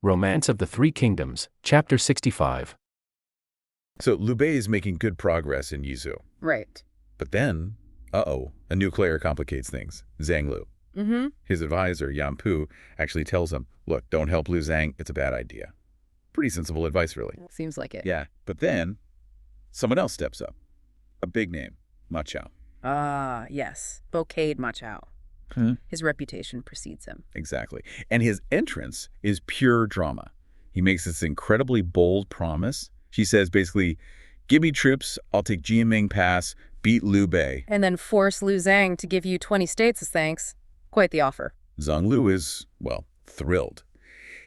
Romance of the Three Kingdoms, Chapter 65. So Liu Bei is making good progress in Yizhou. Right. But then, a new player complicates things. Zhang Lu. His advisor, Yan Pu, actually tells him, look, don't help Liu Zhang, it's a bad idea. Pretty sensible advice, really. Seems like it. Yeah, but then someone else steps up. A big name, Ma Chao. Ah, yes. Bouquet Ma Chao. Hmm. His reputation precedes him. Exactly. And his entrance is pure drama. He makes this incredibly bold promise. She says basically, give me troops, I'll take Jiaming Pass, beat Liu Bei. And then force Liu Zhang to give you 20 states as thanks. Quite the offer. Zhang Lu is, well, thrilled.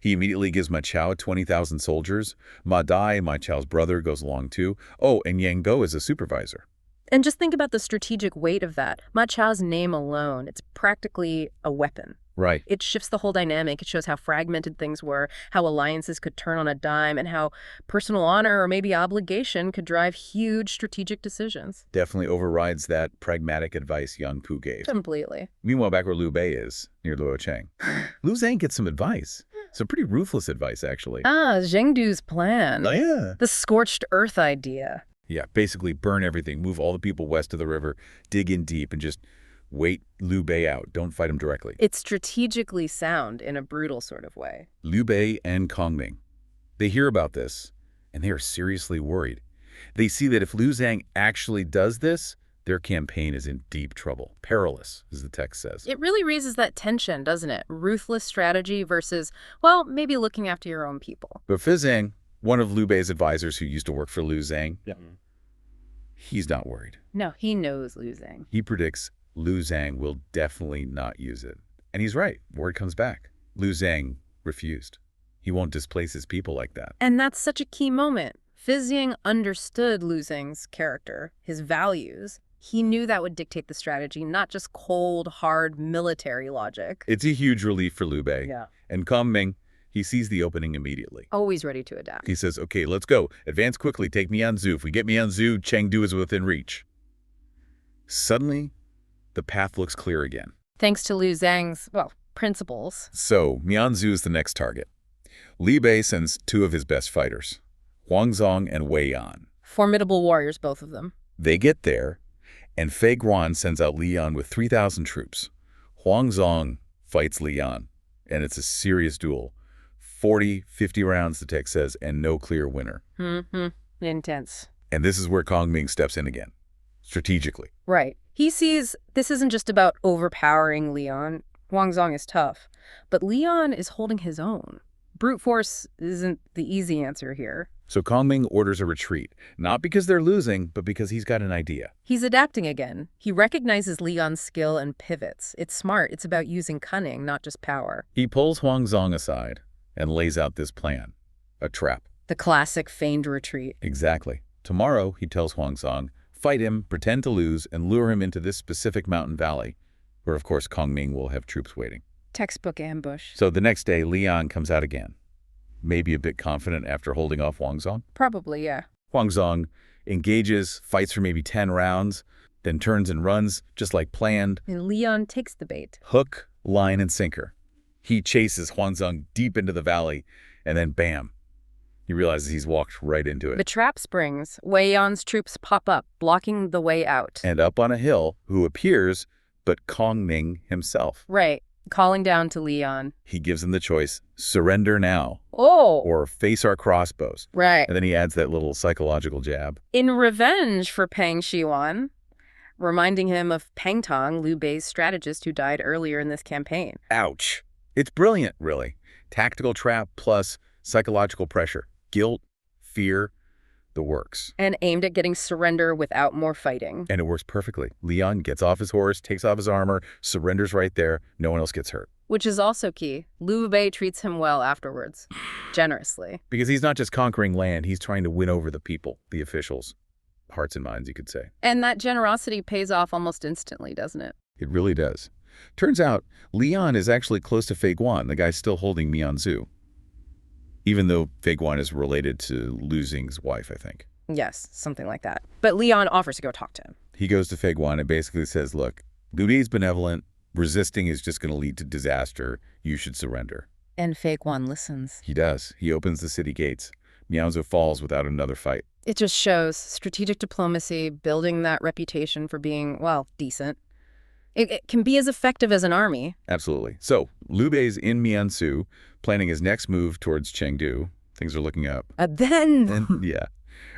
He immediately gives Ma Chao 20,000 soldiers. Ma Dai, Ma Chao's brother, goes along too. Oh, and Yang Go is a supervisor. And just think about the strategic weight of that. Ma Chao's name alone, it's practically a weapon. Right. It shifts the whole dynamic. It shows how fragmented things were, how alliances could turn on a dime, and how personal honor or maybe obligation could drive huge strategic decisions. Definitely overrides that pragmatic advice Yang Pu gave. Completely. Meanwhile, back where Liu Bei is, near Luocheng, Liu Zhang gets some advice. Some pretty ruthless advice, actually. Ah, Zhengdu's plan. Oh, yeah. The scorched earth idea. Yeah, basically burn everything, move all the people west of the river, dig in deep, and just wait Liu Bei out. Don't fight him directly. It's strategically sound in a brutal sort of way. Liu Bei and Kongming. They hear about this, and they are seriously worried. They see that if Liu Zhang actually does this, their campaign is in deep trouble. Perilous, as the text says. It really raises that tension, doesn't it? Ruthless strategy versus, well, maybe looking after your own people. But Fizhang, one of Liu Bei's advisors who used to work for Liu Zhang, he's not worried. No, he knows Liu Zhang. He predicts Liu Zhang will definitely not use it. And he's right. Word comes back. Liu Zhang refused. He won't displace his people like that. And that's such a key moment. Fizhang understood Liu Zhang's character, his values. He knew that would dictate the strategy, not just cold, hard military logic. It's a huge relief for Liu Bei. Yeah. And Kongming, he sees the opening immediately. Always ready to adapt. He says, okay, let's go. Advance quickly. Take Mianzhu. If we get Mianzhu, Chengdu is within reach. Suddenly, the path looks clear again. Thanks to Liu Zhang's, well, principles. So, Mianzhu is the next target. Liu Bei sends two of his best fighters, Huangzong and Wei Yan. Formidable warriors, both of them. They get there, and Fei Guan sends out Li Yan with 3,000 troops. Huangzong fights Li Yan, and it's a serious duel. 40, 50 rounds, the text says, and no clear winner. Intense. And this is where Kongming steps in again, strategically. Right. He sees this isn't just about overpowering Leon. Huangzong is tough, but Leon is holding his own. Brute force isn't the easy answer here. So Kongming orders a retreat, not because they're losing, but because he's got an idea. He's adapting again. He recognizes Leon's skill and pivots. It's smart. It's about using cunning, not just power. He pulls Huangzong aside and lays out this plan, a trap. The classic feigned retreat. Exactly. Tomorrow, he tells Huangzong, fight him, pretend to lose, and lure him into this specific mountain valley, where of course Kongming will have troops waiting. Textbook ambush. So the next day, Leon comes out again, maybe a bit confident after holding off Huangzong. Probably, yeah. Huangzong engages, fights for maybe 10 rounds, then turns and runs, just like planned. And Leon takes the bait. Hook, line, and sinker. He chases Huangzong deep into the valley, and then bam, he realizes he's walked right into it. The trap springs. Wei Yan's troops pop up, blocking the way out. And up on a hill, who appears, but Kongming himself. Right. Calling down to Leon. He gives him the choice, surrender now, Oh! or face our crossbows. Right. And then he adds that little psychological jab. In revenge for Pang Shiwan, reminding him of Pang Tong, Liu Bei's strategist who died earlier in this campaign. Ouch. It's brilliant, really. Tactical trap plus psychological pressure. Guilt, fear, the works. And aimed at getting surrender without more fighting. And it works perfectly. Leon gets off his horse, takes off his armor, surrenders right there. No one else gets hurt. Which is also key. Liu Bei treats him well afterwards. Generously. Because he's not just conquering land, he's trying to win over the people, the officials. Hearts and minds, you could say. And that generosity pays off almost instantly, doesn't it? It really does. Turns out, Leon is actually close to Fei Guan, the guy still holding Mianzhu. Even though Fei Guan is related to Liu Xing's wife, I think. Yes, something like that. But Leon offers to go talk to him. He goes to Fei Guan and basically says, look, Liu Bei's benevolent. Resisting is just going to lead to disaster. You should surrender. And Fei Guan listens. He does. He opens the city gates. Miaozu falls without another fight. It just shows strategic diplomacy, building that reputation for being, well, decent. It can be as effective as an army. Absolutely. So, Liu Bei's in Miansu, planning his next move towards Chengdu. Things are looking up. Then Yeah.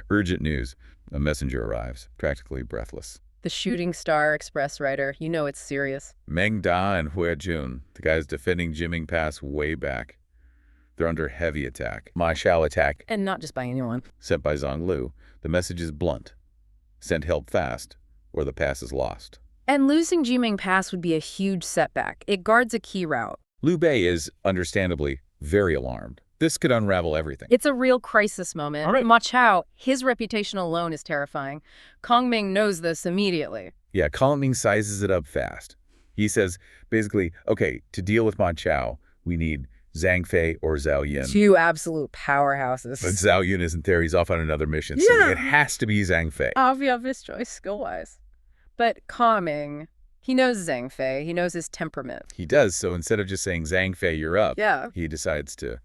Urgent news. A messenger arrives, practically breathless. the shooting star express rider, you know it's serious. Meng Da and Hue Jun, the guys defending Jiming Pass way back. They're under heavy attack. Ma Xiao attack, And not just by anyone. sent by Zhang Lu. The message is blunt. Send help fast, or the pass is lost. And losing Jiming Pass would be a huge setback. It guards a key route. Liu Bei is, understandably, very alarmed. This could unravel everything. It's a real crisis moment. All right. Ma Chao, his reputation alone is terrifying. Kong Ming knows this immediately. Yeah, Kong Ming sizes it up fast. He says, basically, okay, to deal with Ma Chao, we need Zhang Fei or Zhao Yun. Two absolute powerhouses. But Zhao Yun isn't there. He's off on another mission. So Yeah. it has to be Zhang Fei. Obvious choice skill-wise. But calming, he knows Zhang Fei. He knows his temperament. He does. So instead of just saying, Zhang Fei, you're up, Yeah. he decides to,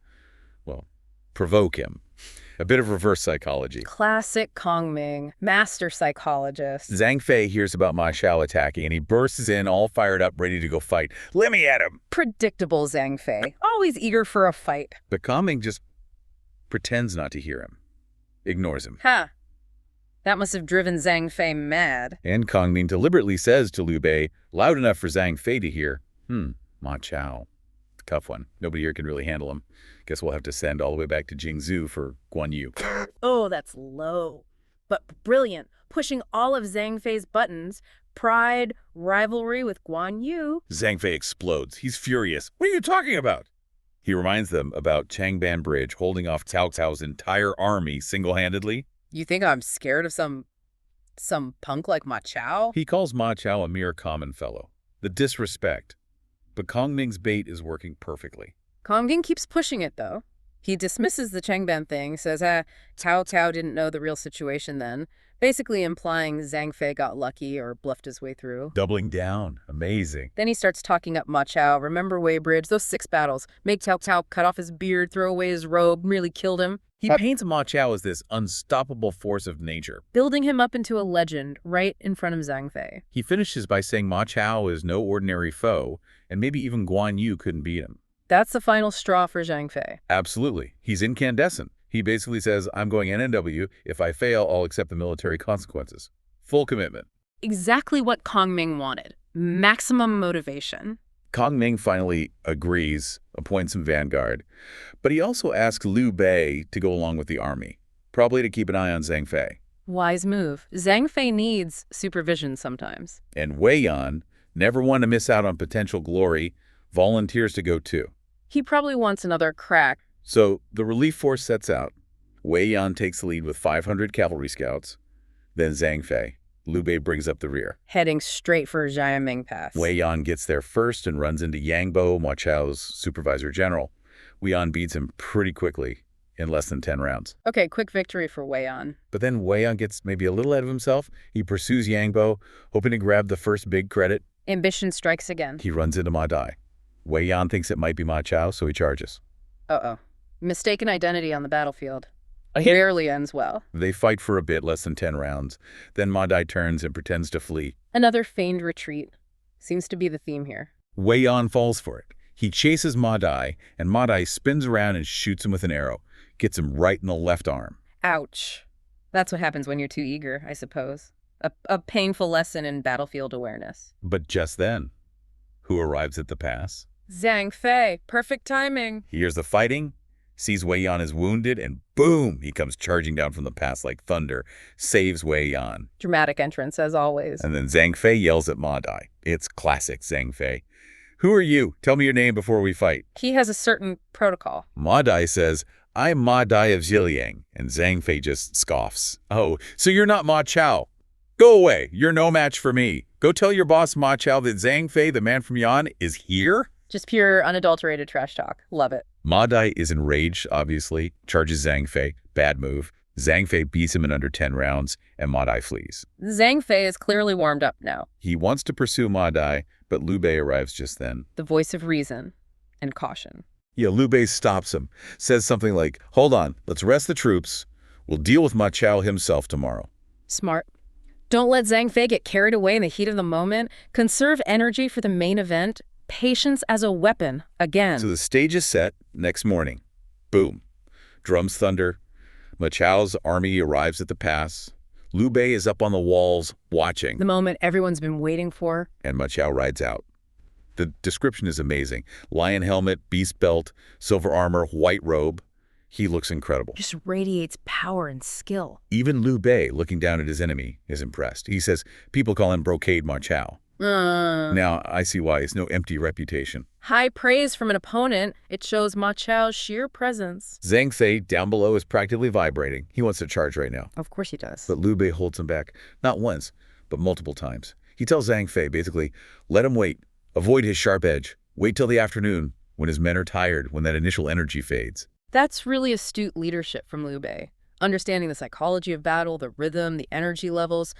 well, provoke him. A bit of reverse psychology. Classic Kong Ming, master psychologist. Zhang Fei hears about Ma Xiao attacking, and he bursts in all fired up, ready to go fight. Let me at him! Predictable Zhang Fei, always eager for a fight. But Kong Ming just pretends not to hear him. Ignores him. Huh. That must have driven Zhang Fei mad. And Kong Ming deliberately says to Liu Bei, loud enough for Zhang Fei to hear, Ma Chao. It's a tough one. Nobody here can really handle him. Guess we'll have to send all the way back to Jingzhou for Guan Yu. Oh, that's low. But brilliant. Pushing all of Zhang Fei's buttons. Pride, rivalry with Guan Yu. Zhang Fei explodes. He's furious. What are you talking about? He reminds them about Changban Bridge holding off Cao Cao's entire army single-handedly. You think I'm scared of some punk like Ma Chao? He calls Ma Chao a mere common fellow. The disrespect. But Kong Ming's bait is working perfectly. Kong Ming keeps pushing it, though. He dismisses the Changban thing, says, Cao Cao didn't know the real situation then, basically implying Zhang Fei got lucky or bluffed his way through. Doubling down. Amazing. Then he starts talking up Ma Chao. Remember Weybridge, those 6 battles. Make Cao Cao cut off his beard, throw away his robe, nearly killed him. He paints Ma Chao as this unstoppable force of nature. Building him up into a legend right in front of Zhang Fei. He finishes by saying Ma Chao is no ordinary foe, and maybe even Guan Yu couldn't beat him. That's the final straw for Zhang Fei. Absolutely. He's incandescent. He basically says, I'm going NNW. If I fail, I'll accept the military consequences. Full commitment. Exactly what Kong Ming wanted. Maximum motivation. Kong Ming finally agrees, appoints him vanguard. But he also asks Liu Bei to go along with the army, probably to keep an eye on Zhang Fei. Wise move. Zhang Fei needs supervision sometimes. And Wei Yan, never one to miss out on potential glory, volunteers to go too. He probably wants another crack. So the relief force sets out. Wei Yan takes the lead with 500 cavalry scouts. Then Zhang Fei. Liu Bei brings up the rear. Heading straight for Jiaming Pass. Wei Yan gets there first and runs into Yang Bo, Ma Chao's supervisor general. Wei Yan beats him pretty quickly in less than 10 rounds. Okay, quick victory for Wei Yan. But then Wei Yan gets maybe a little ahead of himself. He pursues Yang Bo, hoping to grab the first big credit. Ambition strikes again. He runs into Ma Dai. Wei Yan thinks it might be Ma Chao, so he charges. Uh-oh. Mistaken identity on the battlefield. Rarely ends well. They fight for a bit, less than 10 rounds. Then Ma Dai turns and pretends to flee. Another feigned retreat. Seems to be the theme here. Wei Yan falls for it. He chases Ma Dai, and Ma Dai spins around and shoots him with an arrow. Gets him right in the left arm. Ouch. That's what happens when you're too eager, I suppose. A painful lesson in battlefield awareness. But just then, who arrives at the pass? Zhang Fei. Perfect timing. He hears the fighting, sees Wei Yan is wounded, and boom, he comes charging down from the pass like thunder, saves Wei Yan. Dramatic entrance, as always. And then Zhang Fei yells at Ma Dai. It's classic Zhang Fei. Who are you? Tell me your name before we fight. He has a certain protocol. Ma Dai says, I'm Ma Dai of Ziliang, and Zhang Fei just scoffs. Oh, so you're not Ma Chao. Go away. You're no match for me. Go tell your boss Ma Chao that Zhang Fei, the man from Yan, is here? Just pure, unadulterated trash talk. Love it. Ma Dai is enraged, obviously, charges Zhang Fei. Bad move. Zhang Fei beats him in under 10 rounds, and Ma Dai flees. Zhang Fei is clearly warmed up now. He wants to pursue Ma Dai, but Liu Bei arrives just then. The voice of reason and caution. Yeah, Liu Bei stops him, says something like, "Hold on, let's rest the troops. We'll deal with Ma Chao himself tomorrow." Smart. Don't let Zhang Fei get carried away in the heat of the moment. Conserve energy for the main event. Patience as a weapon, again. So the stage is set. Next morning. Boom. Drums thunder. Ma Chao's army arrives at the pass. Liu Bei is up on the walls, watching. The moment everyone's been waiting for. And Ma Chao rides out. The description is amazing. Lion helmet, beast belt, silver armor, white robe. He looks incredible. Just radiates power and skill. Even Liu Bei, looking down at his enemy, is impressed. He says people call him Brocade Ma Chao. Now, I see why. It's no empty reputation. High praise from an opponent. It shows Ma Chao's sheer presence. Zhang Fei, down below, is practically vibrating. He wants to charge right now. Of course he does. But Liu Bei holds him back. Not once, but multiple times. He tells Zhang Fei, basically, let him wait. Avoid his sharp edge. Wait till the afternoon, when his men are tired, when that initial energy fades. That's really astute leadership from Liu Bei. Understanding the psychology of battle, the rhythm, the energy levels.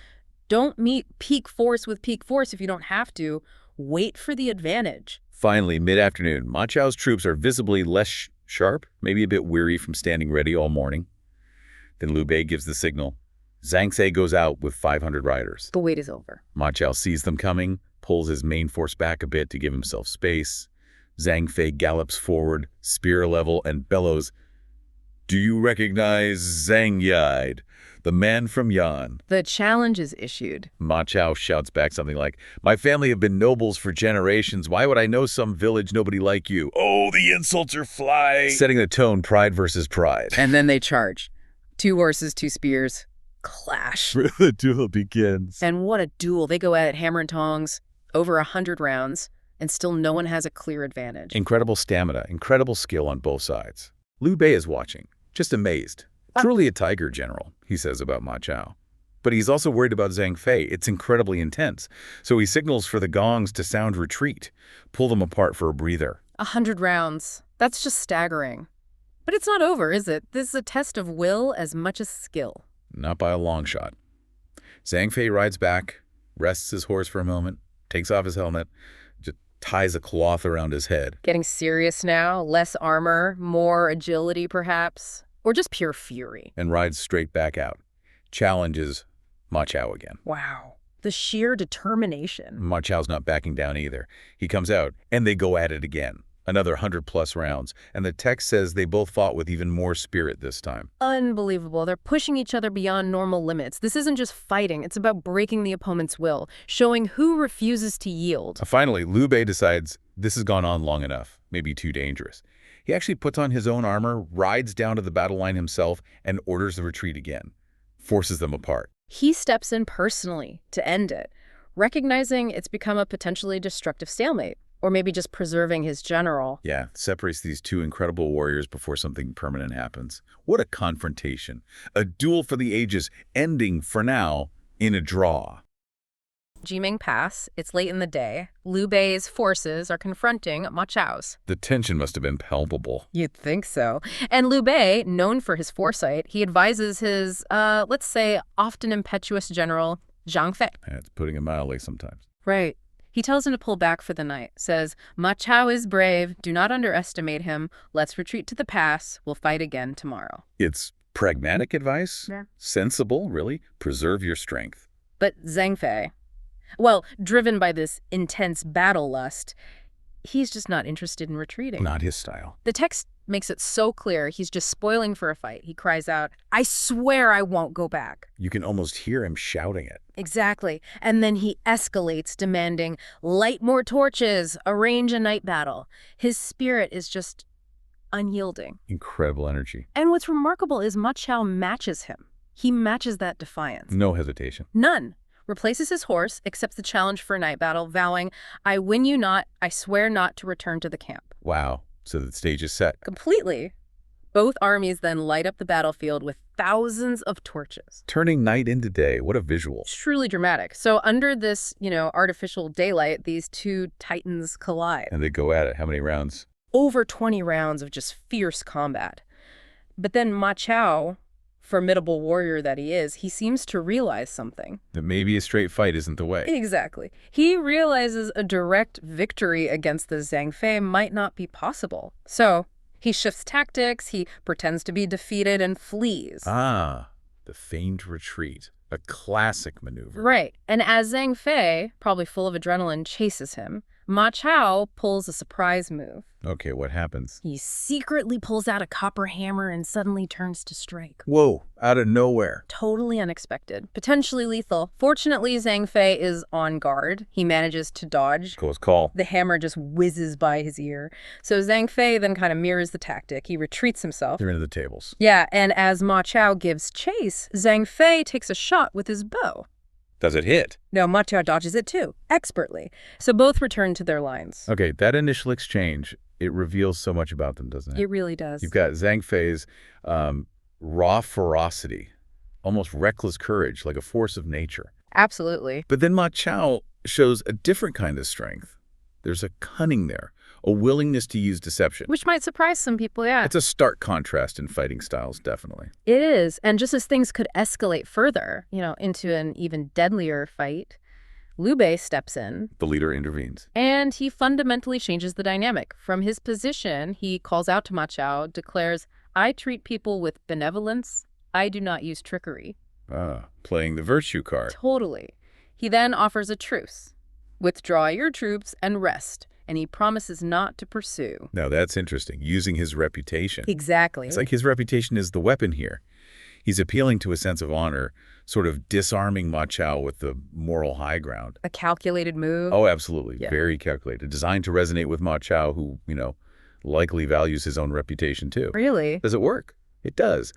Don't meet peak force with peak force if you don't have to. Wait for the advantage. Finally, mid-afternoon, Ma Chao's troops are visibly less sharp, maybe a bit weary from standing ready all morning. Then Liu Bei gives the signal. Zhang Fei goes out with 500 riders. The wait is over. Ma Chao sees them coming, pulls his main force back a bit to give himself space. Zhang Fei gallops forward, spear level, and bellows, "Do you recognize Zhang Yide, the man from Yan?" The challenge is issued. Ma Chao shouts back something like, "My family have been nobles for generations. Why would I know some village nobody like you?" Oh, the insults are flying. Setting the tone, pride versus pride. And then they charge. 2 horses, 2 spears. Clash. The duel begins. And what a duel. They go at it hammer and tongs, over 100 rounds, and still no one has a clear advantage. Incredible stamina, incredible skill on both sides. Liu Bei is watching, just amazed. Truly a tiger general, he says about Ma Chao. But he's also worried about Zhang Fei. It's incredibly intense. So he signals for the gongs to sound retreat, pull them apart for a breather. 100 rounds. That's just staggering. But it's not over, is it? This is a test of will as much as skill. Not by a long shot. Zhang Fei rides back, rests his horse for a moment, takes off his helmet, just ties a cloth around his head. Getting serious now, less armor, more agility perhaps, or just pure fury. And rides straight back out. Challenges Ma Chao again. Wow. The sheer determination. Ma Chao's not backing down either. He comes out, and they go at it again. Another 100+ rounds. And the text says they both fought with even more spirit this time. Unbelievable. They're pushing each other beyond normal limits. This isn't just fighting. It's about breaking the opponent's will, showing who refuses to yield. Finally, Liu Bei decides this has gone on long enough, maybe too dangerous. He actually puts on his own armor, rides down to the battle line himself, and orders the retreat again. Forces them apart. He steps in personally to end it, recognizing it's become a potentially destructive stalemate. Or maybe just preserving his general. Yeah, separates these two incredible warriors before something permanent happens. What a confrontation. A duel for the ages, ending, for now, in a draw. Jiming Pass, it's late in the day. Liu Bei's forces are confronting Ma Chao's. The tension must have been palpable. You'd think so. And Liu Bei, known for his foresight, he advises his, let's say, often impetuous general, Zhang Fei. It's putting it mildly sometimes. Right. He tells him to pull back for the night, says, Ma Chao is brave, do not underestimate him, let's retreat to the pass, we'll fight again tomorrow. It's pragmatic advice, Yeah. Sensible, really, preserve your strength. But Zhang Fei, well, driven by this intense battle lust, he's just not interested in retreating. Not his style. The text makes it so clear he's just spoiling for a fight. He cries out, I swear I won't go back. You can almost hear him shouting it. Exactly. And then he escalates, demanding, light more torches, arrange a night battle. His spirit is just unyielding. Incredible energy. And what's remarkable is Ma Chao matches him. He matches that defiance. No hesitation. None. Replaces his horse, accepts the challenge for a night battle, vowing, I win you not, I swear not to return to the camp. Wow. So the stage is set. Completely. Both armies then light up the battlefield with thousands of torches. Turning night into day. What a visual. It's truly dramatic. So under this, artificial daylight, these two titans collide. And they go at it. How many rounds? Over 20 rounds of just fierce combat. But then Ma Chao formidable warrior that he is, he seems to realize something. That maybe a straight fight isn't the way. Exactly. He realizes a direct victory against the Zhang Fei might not be possible. So he shifts tactics, he pretends to be defeated and flees. Ah, the feigned retreat. A classic maneuver. Right. And as Zhang Fei, probably full of adrenaline, chases him, Ma Chao pulls a surprise move. Okay, what happens? He secretly pulls out a copper hammer and suddenly turns to strike. Whoa, out of nowhere. Totally unexpected. Potentially lethal. Fortunately, Zhang Fei is on guard. He manages to dodge. Close call. The hammer just whizzes by his ear. So Zhang Fei then kind of mirrors the tactic. He retreats himself. They're into the tables. Yeah, and as Ma Chao gives chase, Zhang Fei takes a shot with his bow. Does it hit? No, Ma Chao dodges it too, expertly. So both return to their lines. Okay, that initial exchange, it reveals so much about them, doesn't it? It really does. You've got Zhang Fei's raw ferocity, almost reckless courage, like a force of nature. Absolutely. But then Ma Chao shows a different kind of strength. There's a cunning there, a willingness to use deception. Which might surprise some people, yeah. It's a stark contrast in fighting styles, definitely. It is. And just as things could escalate further, into an even deadlier fight, Liu Bei steps in. The leader intervenes. And he fundamentally changes the dynamic. From his position, he calls out to Ma Chao, declares, "I treat people with benevolence. I do not use trickery." Ah, playing the virtue card. Totally. He then offers a truce. Withdraw your troops and rest. And he promises not to pursue. Now that's interesting, using his reputation. Exactly. It's like his reputation is the weapon here. He's appealing to a sense of honor, sort of disarming Ma Chao with the moral high ground. A calculated move. Oh, absolutely. Yeah. Very calculated. Designed to resonate with Ma Chao, who, likely values his own reputation too. Really? Does it work? It does.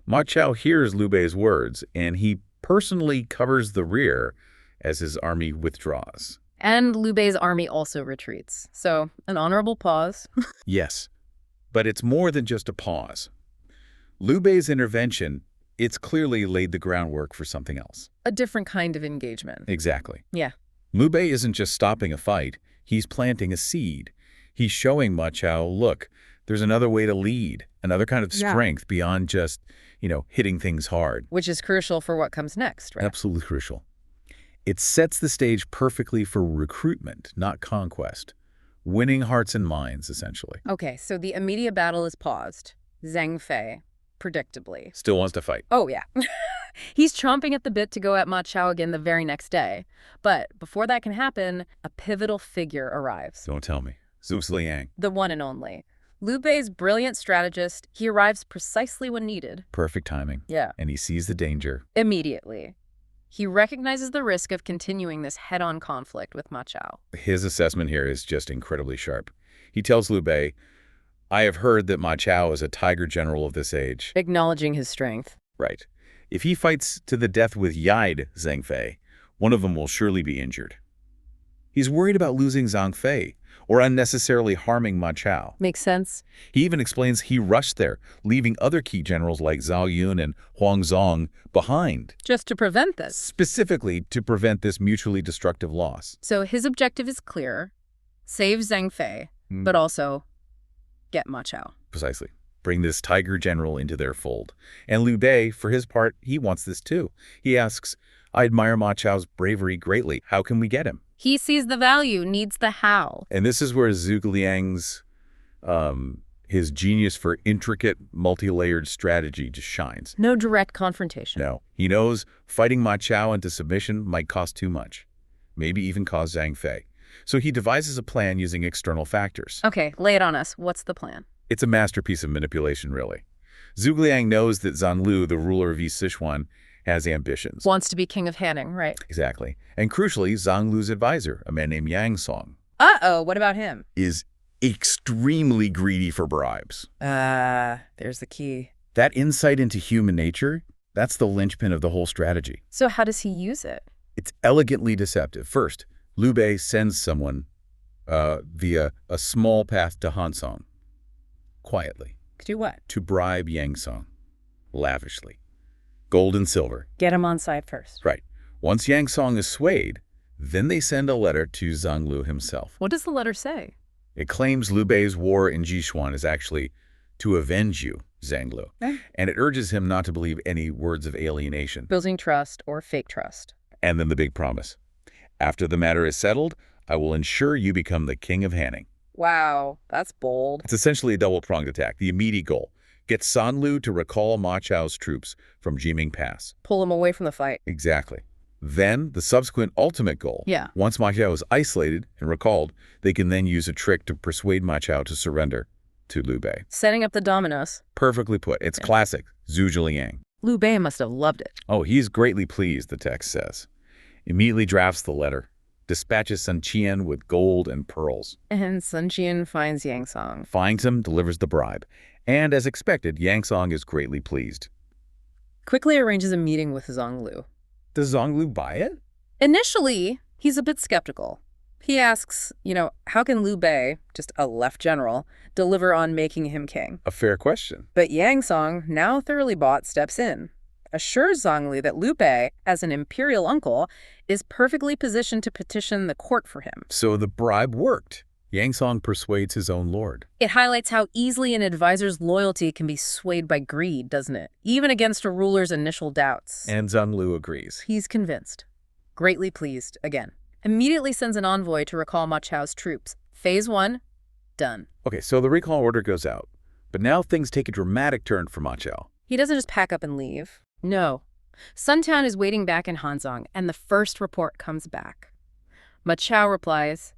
Ma Chao hears Liu Bei's words, and he personally covers the rear as his army withdraws. And Liu Bei's army also retreats. So, an honorable pause. Yes, but it's more than just a pause. Liu Bei's intervention, it's clearly laid the groundwork for something else. A different kind of engagement. Exactly. Yeah. Liu Bei isn't just stopping a fight, he's planting a seed. He's showing Ma Chao, look, there's another way to lead, another kind of strength beyond just, hitting things hard. Which is crucial for what comes next, right? Absolutely crucial. It sets the stage perfectly for recruitment, not conquest. Winning hearts and minds, essentially. Okay, so the immediate battle is paused. Zhang Fei, predictably. Still wants to fight. Oh, yeah. He's chomping at the bit to go at Ma Chao again the very next day. But before that can happen, a pivotal figure arrives. Don't tell me. Zhu Liang. The one and only. Liu Bei's brilliant strategist, he arrives precisely when needed. Perfect timing. Yeah. And he sees the danger. Immediately. He recognizes the risk of continuing this head-on conflict with Ma Chao. His assessment here is just incredibly sharp. He tells Liu Bei, I have heard that Ma Chao is a tiger general of this age. Acknowledging his strength. Right. If he fights to the death with Yaid Zhang Fei, one of them will surely be injured. He's worried about losing Zhang Fei or unnecessarily harming Ma Chao. Makes sense. He even explains he rushed there, leaving other key generals like Zhao Yun and Huang Zong behind. Just to prevent this. Specifically to prevent this mutually destructive loss. So his objective is clear. Save Zhang Fei, but also get Ma Chao. Precisely. Bring this tiger general into their fold. And Liu Bei, for his part, he wants this too. He asks, I admire Ma Chao's bravery greatly. How can we get him? He sees the value, needs the how. And this is where Zhu Liang's, his genius for intricate, multi-layered strategy just shines. No direct confrontation. No. He knows fighting Ma Chao into submission might cost too much. Maybe even cause Zhang Fei. So he devises a plan using external factors. Okay, lay it on us. What's the plan? It's a masterpiece of manipulation, really. Zhu Liang knows that Zan Lu, the ruler of East Sichuan, has ambitions. Wants to be king of Hanning, right? Exactly. And crucially, Zhang Lu's advisor, a man named Yang Song, Uh-oh, what about him? is extremely greedy for bribes. There's the key. That insight into human nature, that's the linchpin of the whole strategy. So how does he use it? It's elegantly deceptive. First, Liu Bei sends someone via a small path to Han Song, quietly, Do what? to bribe Yang Song, lavishly. Gold and silver. Get him on side first. Right. Once Yang Song is swayed, then they send a letter to Zhang Lu himself. What does the letter say? It claims Liu Bei's war in Jishuan is actually to avenge you, Zhang Lu. And it urges him not to believe any words of alienation. Building trust or fake trust. And then the big promise. After the matter is settled, I will ensure you become the king of Hanning. Wow, that's bold. It's essentially a double-pronged attack. The immediate goal: get San Lu to recall Ma Chao's troops from Jiming Pass. Pull him away from the fight. Exactly. Then, the subsequent ultimate goal. Yeah. Once Ma Chao is isolated and recalled, they can then use a trick to persuade Ma Chao to surrender to Liu Bei. Setting up the dominoes. Perfectly put. It's classic Zhu Zhiliang. Liu Bei must have loved it. Oh, he's greatly pleased, the text says. Immediately drafts the letter. Dispatches Sun Qian with gold and pearls. And Sun Qian finds Yang Song. Finds him, delivers the bribe. And as expected, Yang Song is greatly pleased. Quickly arranges a meeting with Zhang Lu. Does Zhang Lu buy it? Initially, he's a bit skeptical. He asks, how can Liu Bei, just a left general, deliver on making him king? A fair question. But Yang Song, now thoroughly bought, steps in, assures Zhang Lu that Liu Bei, as an imperial uncle, is perfectly positioned to petition the court for him. So the bribe worked. Yang Song persuades his own lord. It highlights how easily an advisor's loyalty can be swayed by greed, doesn't it? Even against a ruler's initial doubts. And Zhang Lu agrees. He's convinced. Greatly pleased, again. Immediately sends an envoy to recall Ma Chao's troops. Phase 1, done. Okay, so the recall order goes out. But now things take a dramatic turn for Ma Chao. He doesn't just pack up and leave. No. Sun Town is waiting back in Hanzhong, and the first report comes back. Ma Chao replies,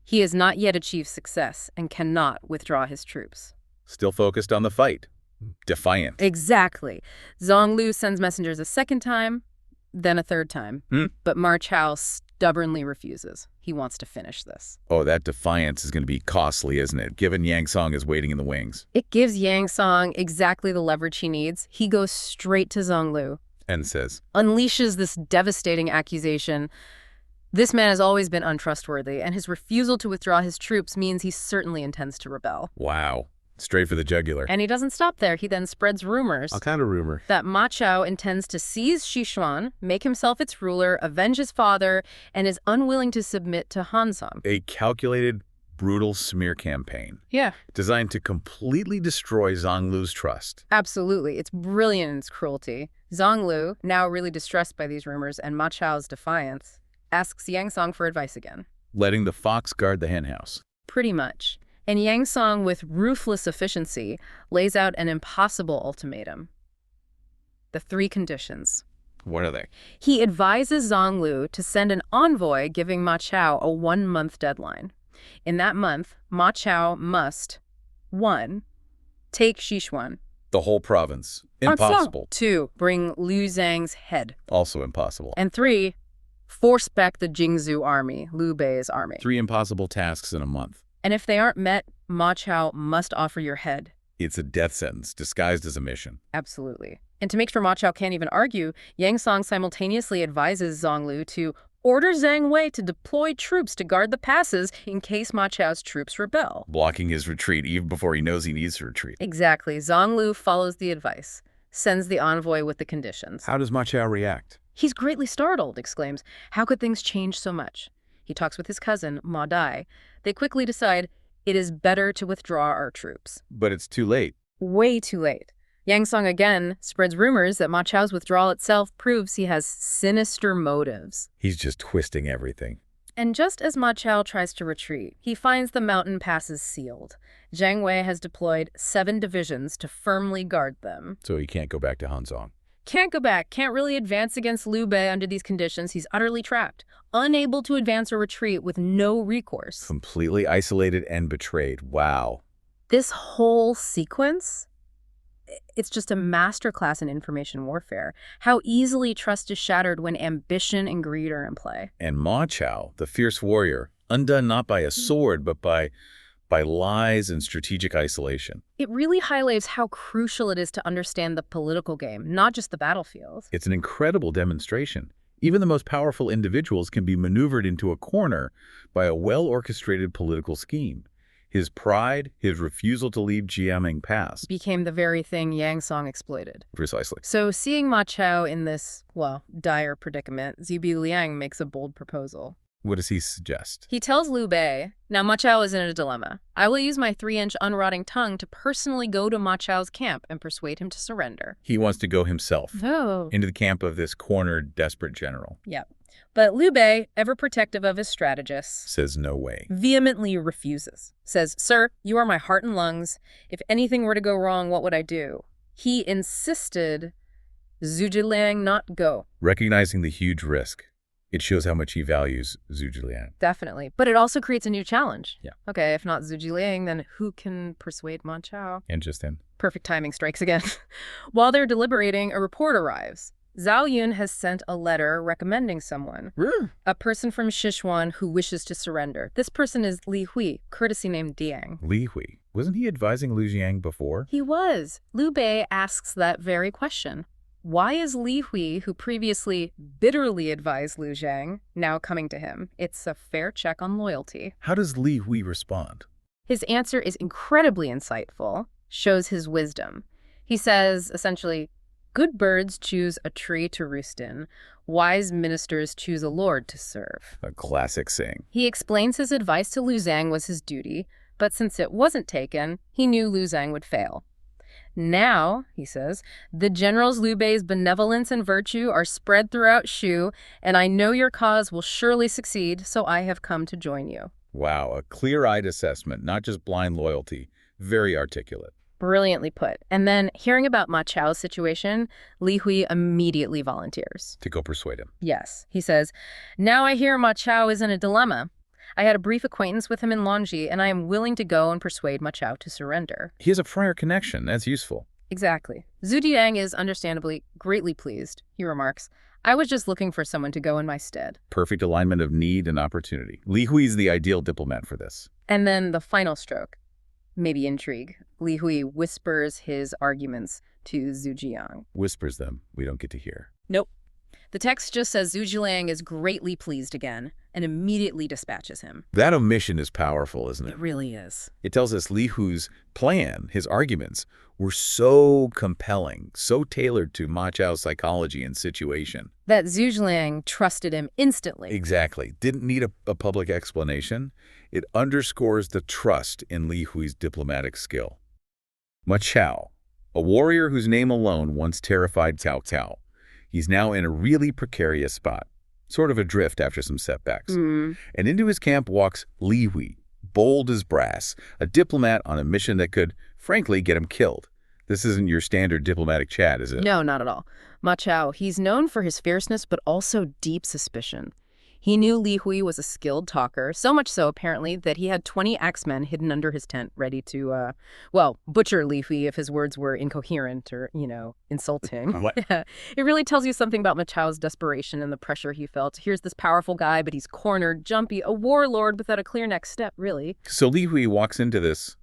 he has not yet achieved success and cannot withdraw his troops. Still focused on the fight. Defiant. Exactly. Zhang Lu sends messengers a second time, then a third time. But Ma Chao stubbornly refuses. He wants to finish this. Oh, that defiance is going to be costly, isn't it? Given Yang Song is waiting in the wings. It gives Yang Song exactly the leverage he needs. He goes straight to Zhang Lu. And says, unleashes this devastating accusation. This man has always been untrustworthy, and his refusal to withdraw his troops means he certainly intends to rebel. wow. Straight for the jugular. And he doesn't stop there. He then spreads rumors. What kind of rumor? That Ma Chao intends to seize Sichuan, make himself its ruler, avenge his father, and is unwilling to submit to Hanzhong. A calculated, brutal smear campaign. Yeah. Designed to completely destroy Zhang Lu's trust. Absolutely. It's brilliant in its cruelty. Zhang Lu, now really distressed by these rumors and Ma Chao's defiance, asks Yang Song for advice again. Letting the fox guard the henhouse. Pretty much. And Yang Song, with ruthless efficiency, lays out an impossible ultimatum. The 3 conditions. What are they? He advises Zhang Lu to send an envoy giving Ma Chao a 1-month deadline. In that month, Ma Chao must 1. Take Sichuan. The whole province. Impossible. 2. Bring Liu Zhang's head. Also impossible. And 3. Force back the Jingzhou army, Liu Bei's army. 3 impossible tasks in a month. And if they aren't met, Ma Chao must offer your head. It's a death sentence disguised as a mission. Absolutely. And to make sure Ma Chao can't even argue, Yang Song simultaneously advises Zhang Lu to order Zhang Wei to deploy troops to guard the passes in case Ma Chao's troops rebel. Blocking his retreat even before he knows he needs to retreat. Exactly. Zhang Lu follows the advice, sends the envoy with the conditions. How does Ma Chao react? He's greatly startled, exclaims, how could things change so much? He talks with his cousin, Ma Dai. They quickly decide it is better to withdraw our troops. But it's too late. Way too late. Yang Song again spreads rumors that Ma Chao's withdrawal itself proves he has sinister motives. He's just twisting everything. And just as Ma Chao tries to retreat, he finds the mountain passes sealed. Zhang Wei has deployed 7 divisions to firmly guard them. So he can't go back to Hanzhong. Can't go back, can't really advance against Liu Bei under these conditions. He's utterly trapped, unable to advance or retreat with no recourse. Completely isolated and betrayed. Wow. This whole sequence, it's just a masterclass in information warfare. How easily trust is shattered when ambition and greed are in play. And Ma Chao, the fierce warrior, undone not by a sword, but by lies and strategic isolation. It really highlights how crucial it is to understand the political game, not just the battlefield. It's an incredible demonstration. Even the most powerful individuals can be maneuvered into a corner by a well-orchestrated political scheme. His pride, his refusal to leave Jiaming Pass, became the very thing Yang Song exploited. Precisely. So seeing Ma Chao in this, dire predicament, Zibi Liang makes a bold proposal. What does he suggest? He tells Liu Bei, now Ma Chao is in a dilemma. I will use my 3-inch unrotting tongue to personally go to Ma Chao's camp and persuade him to surrender. He wants to go himself Oh. into the camp of this cornered, desperate general. Yep. But Liu Bei, ever protective of his strategists, Says no way. vehemently refuses. Says, sir, you are my heart and lungs. If anything were to go wrong, what would I do? He insisted Zhu Jiliang not go. Recognizing the huge risk, it shows how much he values Zhu Jiliang. Definitely. But it also creates a new challenge. Yeah. Okay, if not Zhu Jiliang, then who can persuade Ma Chao? And just him. Perfect timing strikes again. While they're deliberating, a report arrives. Zhao Yun has sent a letter recommending someone, a person from Sichuan who wishes to surrender. This person is Li Hui, courtesy named Diang. Li Hui. Wasn't he advising Liu Jiang before? He was. Liu Bei asks that very question. Why is Li Hui, who previously bitterly advised Liu Zhang, now coming to him? It's a fair check on loyalty. How does Li Hui respond? His answer is incredibly insightful, shows his wisdom. He says, essentially, good birds choose a tree to roost in. Wise ministers choose a lord to serve. A classic saying. He explains his advice to Liu Zhang was his duty, but since it wasn't taken, he knew Liu Zhang would fail. Now, he says, the generals Liu Bei's benevolence and virtue are spread throughout Shu, and I know your cause will surely succeed, so I have come to join you. Wow, a clear-eyed assessment, not just blind loyalty. Very articulate. Brilliantly put. And then, hearing about Ma Chao's situation, Li Hui immediately volunteers. To go persuade him. Yes. He says, now I hear Ma Chao is in a dilemma. I had a brief acquaintance with him in Longji, and I am willing to go and persuade Ma Chao to surrender. He has a prior connection. That's useful. Exactly. Zhu Diang is understandably greatly pleased. He remarks, I was just looking for someone to go in my stead. Perfect alignment of need and opportunity. Li Hui is the ideal diplomat for this. And then the final stroke, maybe intrigue. Li Hui whispers his arguments to Zhu Jiang. Whispers them. We don't get to hear. Nope. The text just says Zhu Jiliang is greatly pleased again and immediately dispatches him. That omission is powerful, isn't it? It really is. It tells us Li Hui's plan, his arguments, were so compelling, so tailored to Ma Chao's psychology and situation. That Zhu Jiliang trusted him instantly. Exactly. Didn't need a public explanation. It underscores the trust in Li Hui's diplomatic skill. Ma Chao, a warrior whose name alone once terrified Cao Cao. He's now in a really precarious spot, sort of adrift after some setbacks. And into his camp walks Li Hui, bold as brass, a diplomat on a mission that could, frankly, get him killed. This isn't your standard diplomatic chat, is it? No, not at all. Ma Chao, he's known for his fierceness, but also deep suspicion. He knew Li Hui was a skilled talker, so much so, apparently, that he had 20 axemen hidden under his tent, ready to, butcher Li Hui if his words were incoherent or, insulting. What? Yeah. It really tells you something about Ma Chao's desperation and the pressure he felt. Here's this powerful guy, but he's cornered, jumpy, a warlord without a clear next step, really. So Li Hui walks into this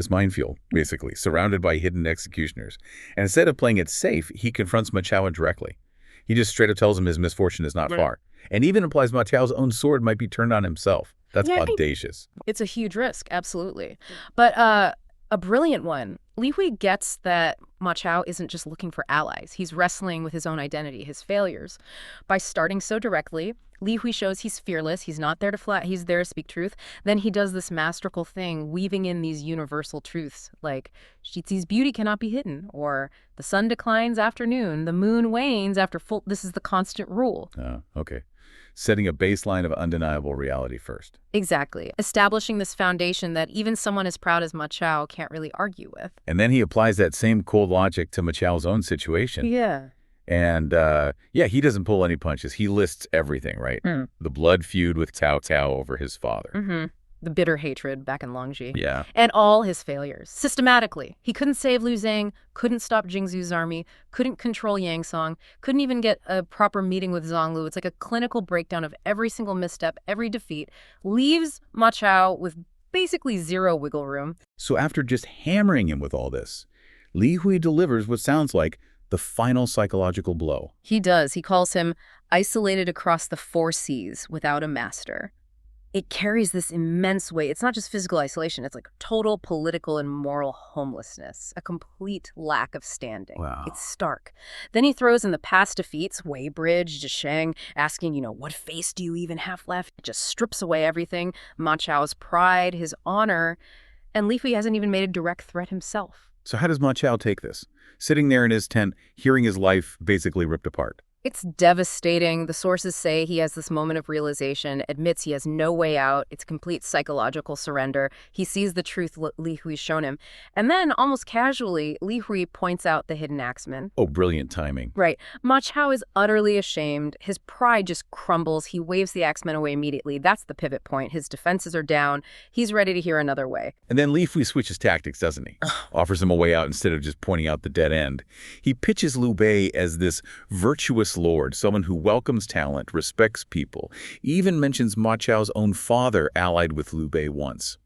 minefield, basically, surrounded by hidden executioners. And instead of playing it safe, he confronts Ma Chao directly. He just straight up tells him his misfortune is not far. And even implies Ma Chao's own sword might be turned on himself. That's audacious. It's a huge risk, absolutely. But a brilliant one. Li Hui gets that Ma Chao isn't just looking for allies. He's wrestling with his own identity, his failures. By starting so directly, Li Hui shows he's fearless. He's not there to flat. He's there to speak truth. Then he does this masterful thing, weaving in these universal truths, like Shizi's beauty cannot be hidden, or the sun declines after noon, the moon wanes after full. This is the constant rule. Okay. Setting a baseline of undeniable reality first. Exactly. Establishing this foundation that even someone as proud as Ma Chao can't really argue with. And then he applies that same cold logic to Ma Chao's own situation. Yeah. And, he doesn't pull any punches. He lists everything, right? The blood feud with Cao Cao over his father. The bitter hatred back in Longji. Yeah. And all his failures. Systematically. He couldn't save Liu Zhang, couldn't stop Jingzhu's army, couldn't control Yangsong, couldn't even get a proper meeting with Zhonglu. It's like a clinical breakdown of every single misstep, every defeat. Leaves Ma Chao with basically zero wiggle room. So after just hammering him with all this, Li Hui delivers what sounds like the final psychological blow. He does. He calls him isolated across the 4 seas without a master. it carries this immense weight. It's not just physical isolation. It's like total political and moral homelessness, a complete lack of standing. Wow. It's stark. Then he throws in the past defeats, Weibridge, Zhisheng, asking, what face do you even have left? It just strips away everything, Ma Chao's pride, his honor, and Li Hui hasn't even made a direct threat himself. So how does Ma Chao take this? Sitting there in his tent, hearing his life basically ripped apart. It's devastating. The sources say he has this moment of realization, admits he has no way out. It's complete psychological surrender. He sees the truth Li Hui's shown him. And then, almost casually, Li Hui points out the hidden axeman. Oh, brilliant timing. Right. Ma Chao is utterly ashamed. His pride just crumbles. He waves the axeman away immediately. That's the pivot point. His defenses are down. He's ready to hear another way. And then Li Hui switches tactics, doesn't he? Offers him a way out instead of just pointing out the dead end. He pitches Liu Bei as this virtuous lord, someone who welcomes talent, respects people, even mentions Ma Chao's own father allied with Liu Bei once.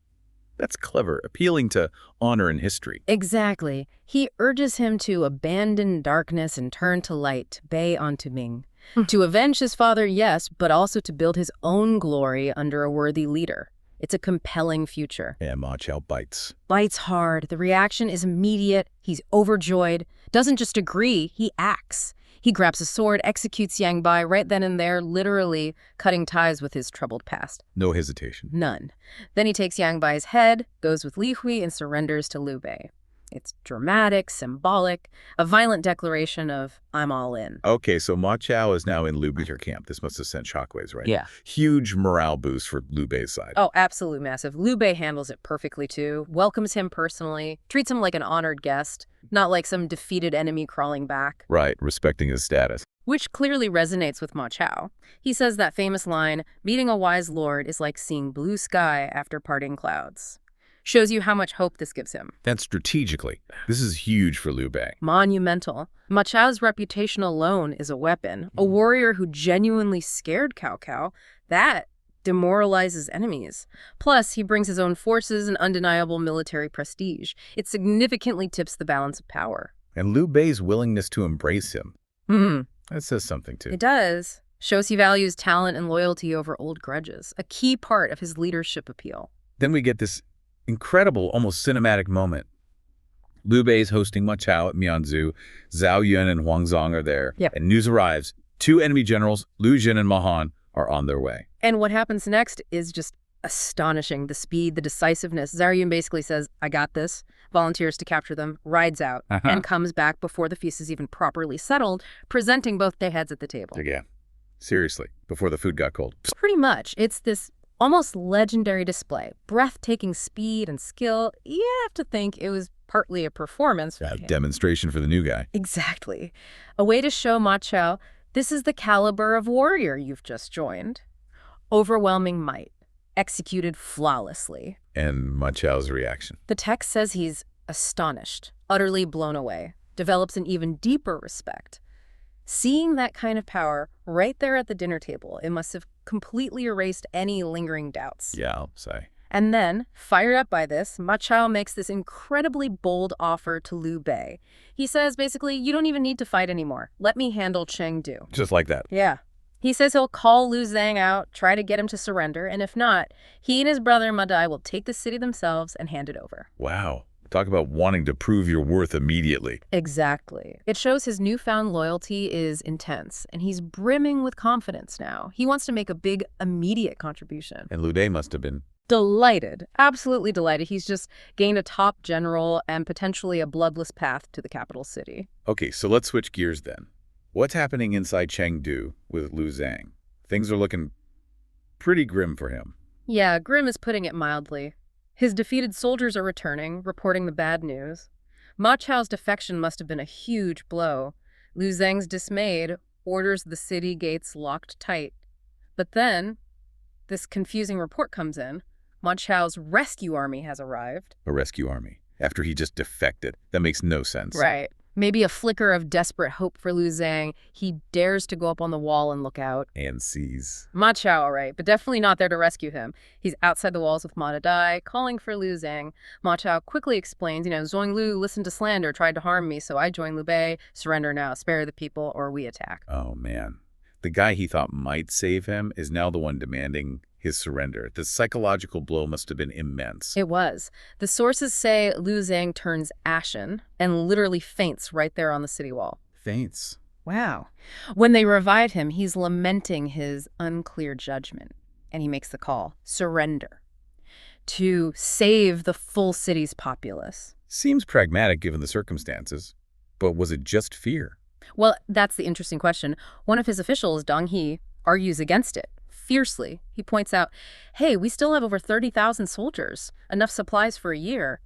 That's clever, appealing to honor and history. Exactly. He urges him to abandon darkness and turn to light, Bei onto Ming. To avenge his father, yes, but also to build his own glory under a worthy leader. It's a compelling future. And Ma Chao bites. Bites hard. The reaction is immediate. He's overjoyed. Doesn't just agree, he acts. He grabs a sword, executes Yang Bai right then and there, literally cutting ties with his troubled past. No hesitation. None. Then he takes Yang Bai's head, goes with Li Hui, and surrenders to Liu Bei. It's dramatic, symbolic, a violent declaration of, I'm all in. Okay, so Ma Chao is now in Liu Bei's camp. This must have sent shockwaves, right? Yeah. Huge morale boost for Liu Bei's side. Oh, absolutely massive. Liu Bei handles it perfectly, too. Welcomes him personally, treats him like an honored guest, not like some defeated enemy crawling back. Right, respecting his status. Which clearly resonates with Ma Chao. He says that famous line, meeting a wise lord is like seeing blue sky after parting clouds. Shows you how much hope this gives him. That's strategically. This is huge for Liu Bei. Monumental. Ma Chao's reputation alone is a weapon. A warrior who genuinely scared Cao Cao. That demoralizes enemies. Plus, he brings his own forces and undeniable military prestige. It significantly tips the balance of power. And Liu Bei's willingness to embrace him. That says something, too. It does. Shows he values talent and loyalty over old grudges. A key part of his leadership appeal. Then we get this incredible, almost cinematic moment. Liu Bei is hosting Ma Chao at Mianzhu. Zhao Yun and Huang Zong are there. Yep. And news arrives. 2 enemy generals, Lu Jin and Ma Han, are on their way. And what happens next is just astonishing. The speed, the decisiveness. Zhao Yun basically says, I got this, volunteers to capture them, rides out, and comes back before the feast is even properly settled, presenting both their heads at the table. Again, seriously, before the food got cold. Pretty much. It's this almost legendary display. Breathtaking speed and skill. You have to think it was partly a performance. A demonstration for the new guy. Exactly. A way to show Ma Chao, this is the caliber of warrior you've just joined. Overwhelming might. Executed flawlessly. And Ma Chao's reaction. The text says he's astonished, utterly blown away, develops an even deeper respect. Seeing that kind of power right there at the dinner table, it must have completely erased any lingering doubts. Yeah, I'll say. And then, fired up by this, Ma Chao makes this incredibly bold offer to Liu Bei. He says, basically, you don't even need to fight anymore. Let me handle Chengdu. Just like that. Yeah. He says he'll call Lu Zhang out, try to get him to surrender, and if not, he and his brother Ma Dai will take the city themselves and hand it over. Wow. Talk about wanting to prove your worth immediately. Exactly. It shows his newfound loyalty is intense, and he's brimming with confidence now. He wants to make a big, immediate contribution. And Liu Bei must have been delighted. Absolutely delighted. He's just gained a top general and potentially a bloodless path to the capital city. Okay, so let's switch gears then. What's happening inside Chengdu with Lu Zhang? Things are looking pretty grim for him. Yeah, grim is putting it mildly. His defeated soldiers are returning, reporting the bad news. Ma Chao's defection must have been a huge blow. Lu Zhang's dismayed, orders the city gates locked tight. But then, this confusing report comes in. Ma Chao's rescue army has arrived. A rescue army. After he just defected. That makes no sense. Right. Maybe a flicker of desperate hope for Lu Zhang. He dares to go up on the wall and look out. And sees. Ma Chao, all right, but definitely not there to rescue him. He's outside the walls with Ma Dai, calling for Lu Zhang. Ma Chao quickly explains, Zhuang Lu listened to slander, tried to harm me, so I joined Liu Bei. Surrender now, spare the people, or we attack. Oh, man. The guy he thought might save him is now the one demanding his surrender. The psychological blow must have been immense. It was. The sources say Lu Zhang turns ashen and literally faints right there on the city wall. Faints. Wow. When they revive him, he's lamenting his unclear judgment. And he makes the call, surrender, to save the full city's populace. Seems pragmatic given the circumstances. But was it just fear? Well, that's the interesting question. One of his officials, Dong He, argues against it fiercely. He points out, hey, we still have over 30,000 soldiers, enough supplies for a year.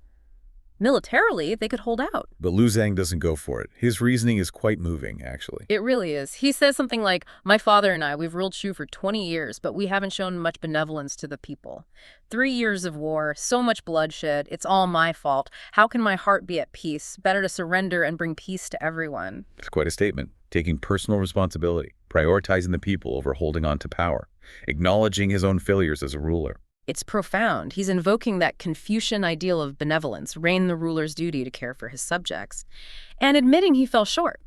Militarily, they could hold out. But Lu Zhang doesn't go for it. His reasoning is quite moving, actually. It really is. He says something like, my father and I, we've ruled Shu for 20 years, but we haven't shown much benevolence to the people. 3 years of war, so much bloodshed, it's all my fault. How can my heart be at peace? Better to surrender and bring peace to everyone. It's quite a statement. Taking personal responsibility, prioritizing the people over holding on to power, acknowledging his own failures as a ruler. It's profound. He's invoking that Confucian ideal of benevolence, reign the ruler's duty to care for his subjects, and admitting he fell short.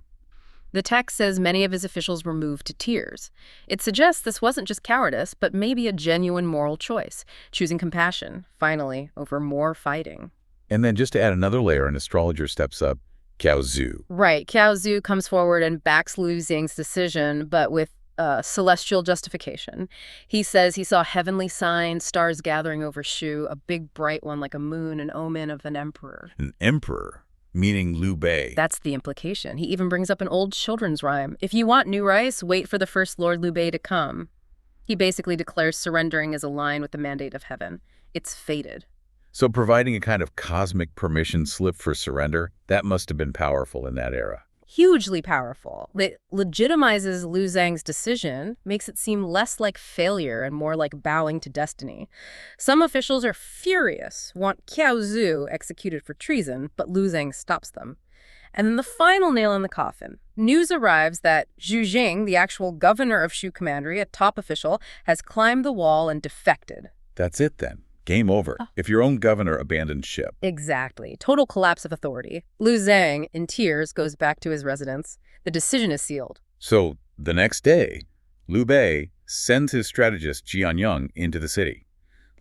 The text says many of his officials were moved to tears. It suggests this wasn't just cowardice, but maybe a genuine moral choice, choosing compassion, finally, over more fighting. And then just to add another layer, an astrologer steps up, Chao. Right. Chao comes forward and backs Lu Xing's decision, but with celestial justification. He says he saw heavenly signs, stars gathering over Shu, a big bright one like a moon, an omen of an emperor. An emperor? Meaning Liu Bei. That's the implication. He even brings up an old children's rhyme. If you want new rice, wait for the first Lord Liu Bei to come. He basically declares surrendering as a line with the mandate of heaven. It's fated. So providing a kind of cosmic permission slip for surrender, that must have been powerful in that era. Hugely powerful. It legitimizes Lu Zhang's decision, makes it seem less like failure and more like bowing to destiny. Some officials are furious, want Chao executed for treason, but Lu Zhang stops them. And then the final nail in the coffin. News arrives that Zhu Jing, the actual governor of Shu Commandery, a top official, has climbed the wall and defected. That's it then. Game over. If your own governor abandoned ship. Exactly. Total collapse of authority. Lu Zhang, in tears, goes back to his residence. The decision is sealed. So the next day, Liu Bei sends his strategist Jianyang into the city.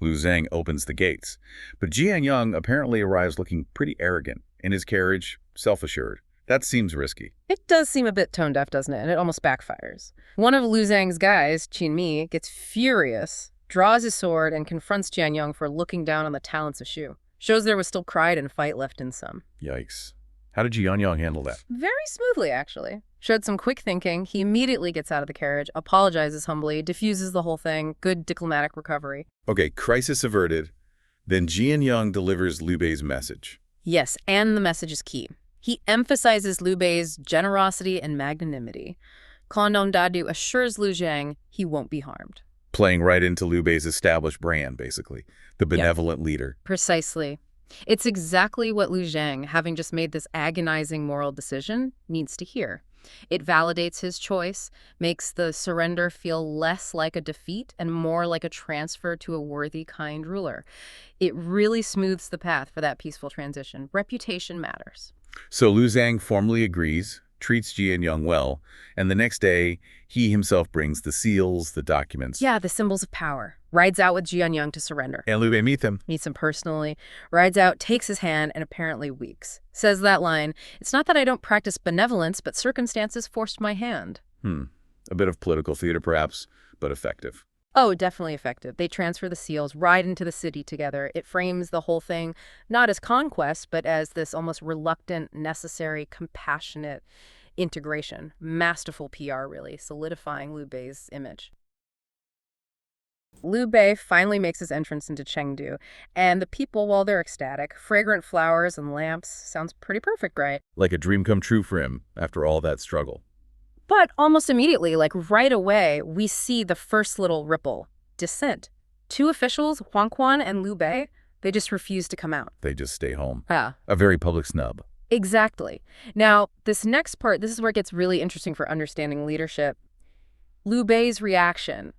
Lu Zhang opens the gates. But Jianyang apparently arrives looking pretty arrogant, in his carriage, self-assured. That seems risky. It does seem a bit tone-deaf, doesn't it? And it almost backfires. One of Lu Zhang's guys, Qin Mi, gets furious, draws his sword, and confronts Jianyang for looking down on the talents of Shu. Shows there was still pride and fight left in some. Yikes. How did Jianyang handle that? Very smoothly, actually. Showed some quick thinking. He immediately gets out of the carriage, apologizes humbly, diffuses the whole thing. Good diplomatic recovery. Okay, crisis averted. Then Jianyang delivers Liu Bei's message. Yes, and the message is key. He emphasizes Liu Bei's generosity and magnanimity. Kondong Dadu assures Lu Zhang he won't be harmed. Playing right into Liu Bei's established brand, basically. The benevolent leader. Precisely. It's exactly what Lu Zhang, having just made this agonizing moral decision, needs to hear. It validates his choice, makes the surrender feel less like a defeat and more like a transfer to a worthy, kind ruler. It really smooths the path for that peaceful transition. Reputation matters. So Lu Zhang formally agrees, treats Jianyang well, and the next day, he himself brings the seals, the documents. Yeah, the symbols of power. Rides out with Jianyang to surrender. And Liu Bei meets him personally, rides out, takes his hand, and apparently weeps. Says that line, it's not that I don't practice benevolence, but circumstances forced my hand. A bit of political theater, perhaps, but effective. Oh, definitely effective. They transfer the seals, ride into the city together. It frames the whole thing not as conquest, but as this almost reluctant, necessary, compassionate integration. Masterful PR, really, solidifying Liu Bei's image. Liu Bei finally makes his entrance into Chengdu, and the people, well, they're ecstatic. Fragrant flowers and lamps. Sounds pretty perfect, right? Like a dream come true for him after all that struggle. But almost immediately, like right away, we see the first little ripple. Dissent. Two officials, Huang Quan and Liu Bei, they just refuse to come out. They just stay home. Yeah. A very public snub. Exactly. Now, this next part, this is where it gets really interesting for understanding leadership. Liu Bei's reaction.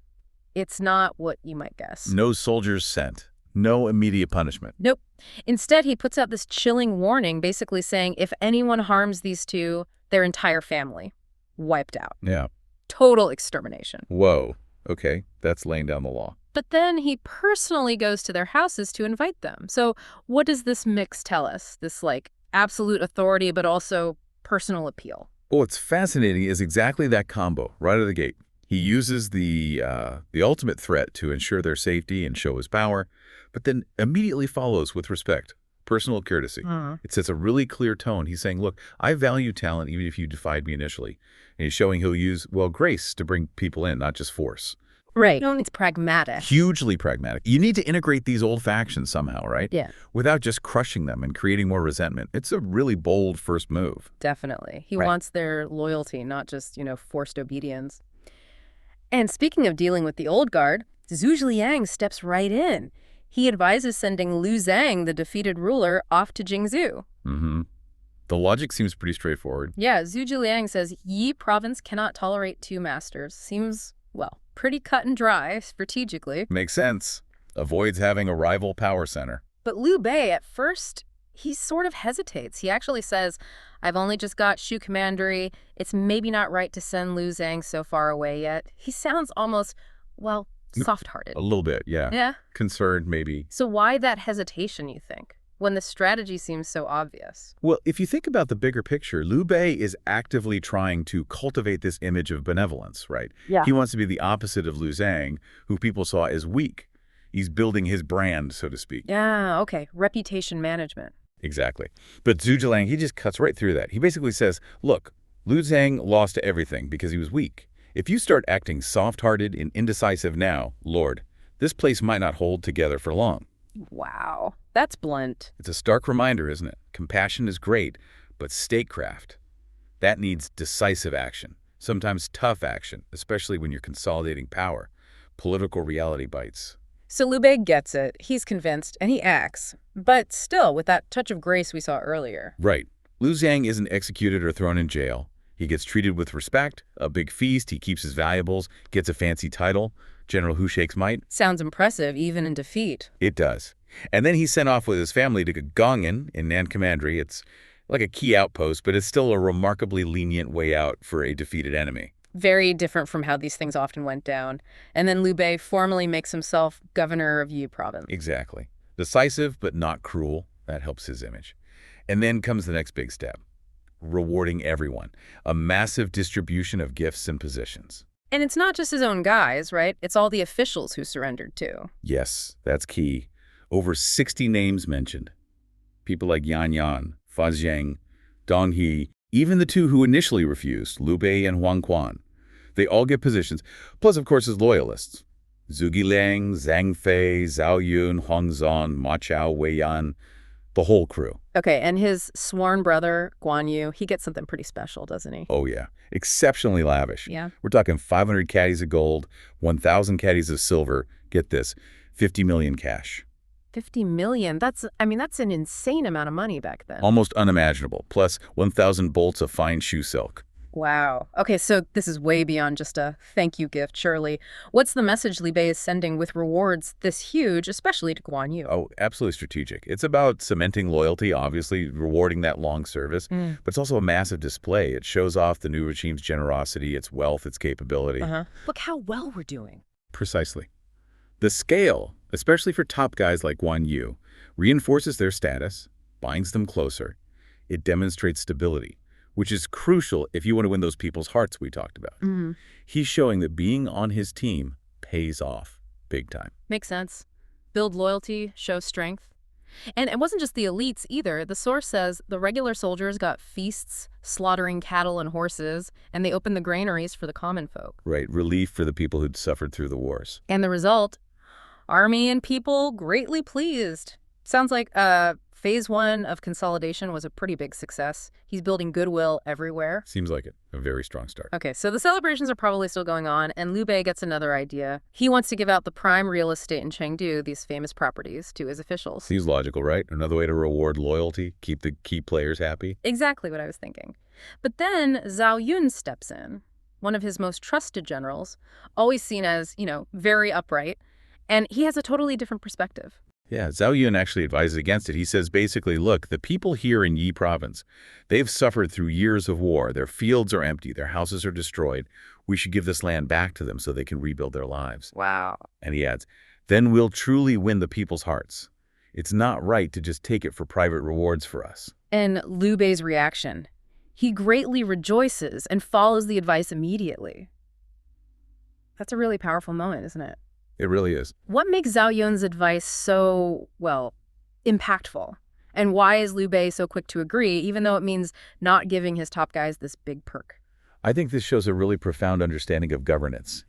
It's not what you might guess. No soldiers sent. No immediate punishment. Nope. Instead, he puts out this chilling warning, basically saying if anyone harms these two, their entire family. Wiped out. Yeah. Total extermination. Whoa. Okay, that's laying down the law. But then he personally goes to their houses to invite them. So what does this mix tell us? This, like, absolute authority, but also personal appeal. What's fascinating is exactly that combo right out of the gate. He uses the ultimate threat to ensure their safety and show his power, but then immediately follows with respect, personal courtesy. It sets a really clear tone. He's saying, look, I value talent even if you defied me initially. And he's showing he'll use, well, grace to bring people in, not just force. Right. It's pragmatic. Hugely pragmatic. You need to integrate these old factions somehow, right? Yeah. Without just crushing them and creating more resentment. It's a really bold first move. Definitely. He Right. wants their loyalty, not just, forced obedience. And speaking of dealing with the old guard, Zhu Zhiliang steps right in. He advises sending Lu Zhang, the defeated ruler, off to Jingzhou. The logic seems pretty straightforward. Yeah, Zhu Zhiliang says Yi province cannot tolerate two masters. Seems, well, pretty cut and dry strategically. Makes sense. Avoids having a rival power center. But Liu Bei, at first, he sort of hesitates. He actually says, I've only just got Shu commandery. It's maybe not right to send Lu Zhang so far away yet. He sounds almost, well, soft-hearted. A little bit, yeah. Yeah. Concerned, maybe. So why that hesitation, you think, when the strategy seems so obvious? Well, if you think about the bigger picture, Liu Bei is actively trying to cultivate this image of benevolence, right? Yeah. He wants to be the opposite of Lu Zhang, who people saw as weak. He's building his brand, so to speak. Yeah, okay. Reputation management. Exactly. But Zhu Zhilang, he just cuts right through that. He basically says, look, Lu Zhang lost to everything because he was weak. If you start acting soft-hearted and indecisive now, Lord, this place might not hold together for long. Wow. That's blunt. It's a stark reminder, isn't it? Compassion is great, but statecraft, that needs decisive action, sometimes tough action, especially when you're consolidating power. Political reality bites. So Liu Bei gets it. He's convinced, and he acts. But still, with that touch of grace we saw earlier. Right. Lu Zhang isn't executed or thrown in jail. He gets treated with respect, a big feast, he keeps his valuables, gets a fancy title, General Who Shakes Might. Sounds impressive, even in defeat. It does. And then he's sent off with his family to Gongan in Nan Commandery. It's like a key outpost, but it's still a remarkably lenient way out for a defeated enemy. Very different from how these things often went down. And then Liu Bei formally makes himself governor of Yi province. Exactly. Decisive, but not cruel. That helps his image. And then comes the next big step. Rewarding everyone. A massive distribution of gifts and positions. And it's not just his own guys, right? It's all the officials who surrendered too. Yes, that's key. Over 60 names mentioned. People like Yan Yan, Fa Zheng, Dong He, even the two who initially refused, Liu Bei and Huang Quan. They all get positions, plus, of course, his loyalists. Zhu Zhiliang, Zhang Fei, Zhao Yun, Huang Zan, Ma Chao, Wei Yan, the whole crew. Okay, and his sworn brother, Guan Yu, he gets something pretty special, doesn't he? Oh, yeah. Exceptionally lavish. Yeah. We're talking 500 caddies of gold, 1,000 caddies of silver. Get this, 50 million cash. 50 million. That's an insane amount of money back then. Almost unimaginable. Plus 1,000 bolts of fine shoe silk. Wow. Okay, so this is way beyond just a thank you gift, surely. What's the message Liu Bei is sending with rewards this huge, especially to Guan Yu? Oh, absolutely strategic. It's about cementing loyalty, obviously, rewarding that long service, but it's also a massive display. It shows off the new regime's generosity, its wealth, its capability. Look how well we're doing. Precisely. The scale, especially for top guys like Guan Yu, reinforces their status, binds them closer. It demonstrates stability, which is crucial if you want to win those people's hearts we talked about. He's showing that being on his team pays off big time. Makes sense. Build loyalty, show strength. And it wasn't just the elites either. The source says the regular soldiers got feasts, slaughtering cattle and horses, and they opened the granaries for the common folk. Right, relief for the people who'd suffered through the wars. And the result? Army and people greatly pleased. Sounds like phase 1 of consolidation was a pretty big success. He's building goodwill everywhere. Seems like it. A very strong start. Okay, so the celebrations are probably still going on, and Liu Bei gets another idea. He wants to give out the prime real estate in Chengdu, these famous properties, to his officials. Seems logical, right? Another way to reward loyalty, keep the key players happy. Exactly what I was thinking. But then Zhao Yun steps in, one of his most trusted generals, always seen as, very upright, and he has a totally different perspective. Yeah, Zhao Yun actually advises against it. He says basically, look, the people here in Yi province, they've suffered through years of war. Their fields are empty. Their houses are destroyed. We should give this land back to them so they can rebuild their lives. Wow. And he adds, then we'll truly win the people's hearts. It's not right to just take it for private rewards for us. And Liu Bei's reaction. He greatly rejoices and follows the advice immediately. That's a really powerful moment, isn't it? It really is. What makes Zhao Yun's advice so, well, impactful? And why is Liu Bei so quick to agree, even though it means not giving his top guys this big perk? I think this shows a really profound understanding of governance,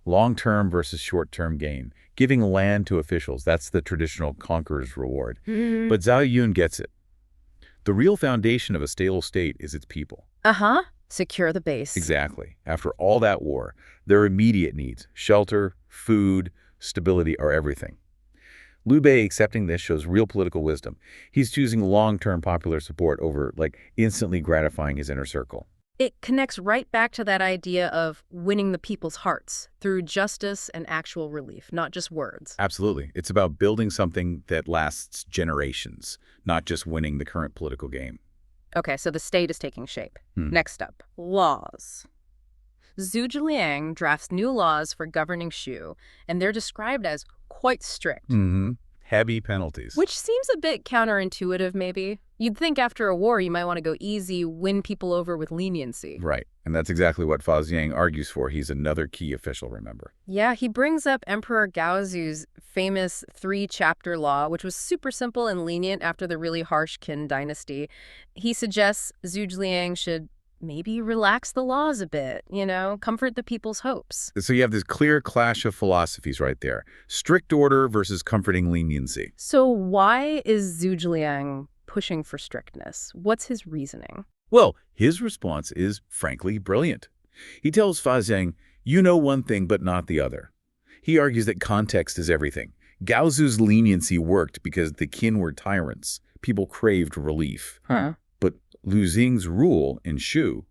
long-term versus short-term gain. Giving land to officials, that's the traditional conqueror's reward. But Zhao Yun gets it. The real foundation of a stable state is its people. Uh-huh. Secure the base. Exactly. After all that war, their immediate needs, shelter, food, stability, are everything. Liu Bei accepting this shows real political wisdom. He's choosing long-term popular support over, instantly gratifying his inner circle. It connects right back to that idea of winning the people's hearts through justice and actual relief, not just words. Absolutely. It's about building something that lasts generations, not just winning the current political game. Okay, so the state is taking shape. Next up, laws. Zhu Zhiliang drafts new laws for governing Shu, and they're described as quite strict. Heavy penalties. Which seems a bit counterintuitive, maybe. You'd think after a war you might want to go easy, win people over with leniency. Right, and that's exactly what Fa Xiang argues for. He's another key official, remember? Yeah, he brings up Emperor Gaozu's famous 3-chapter law, which was super simple and lenient after the really harsh Qin dynasty. He suggests Zhu Zhiliang should maybe relax the laws a bit, comfort the people's hopes. So you have this clear clash of philosophies right there. Strict order versus comforting leniency. So why is Zhu Zhiliang pushing for strictness? What's his reasoning? Well, his response is frankly brilliant. He tells Fa Xiang, you know one thing but not the other. He argues that context is everything. Gaozu's leniency worked because the Qin were tyrants. People craved relief. But Liu Xing's rule in Shu,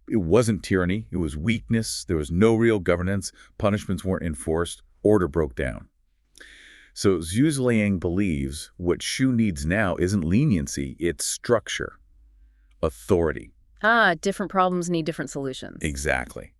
it wasn't tyranny, it was weakness, there was no real governance, punishments weren't enforced, order broke down. So Zhu Zhiliang believes what Shu needs now isn't leniency, it's structure, authority. Different problems need different solutions. Exactly.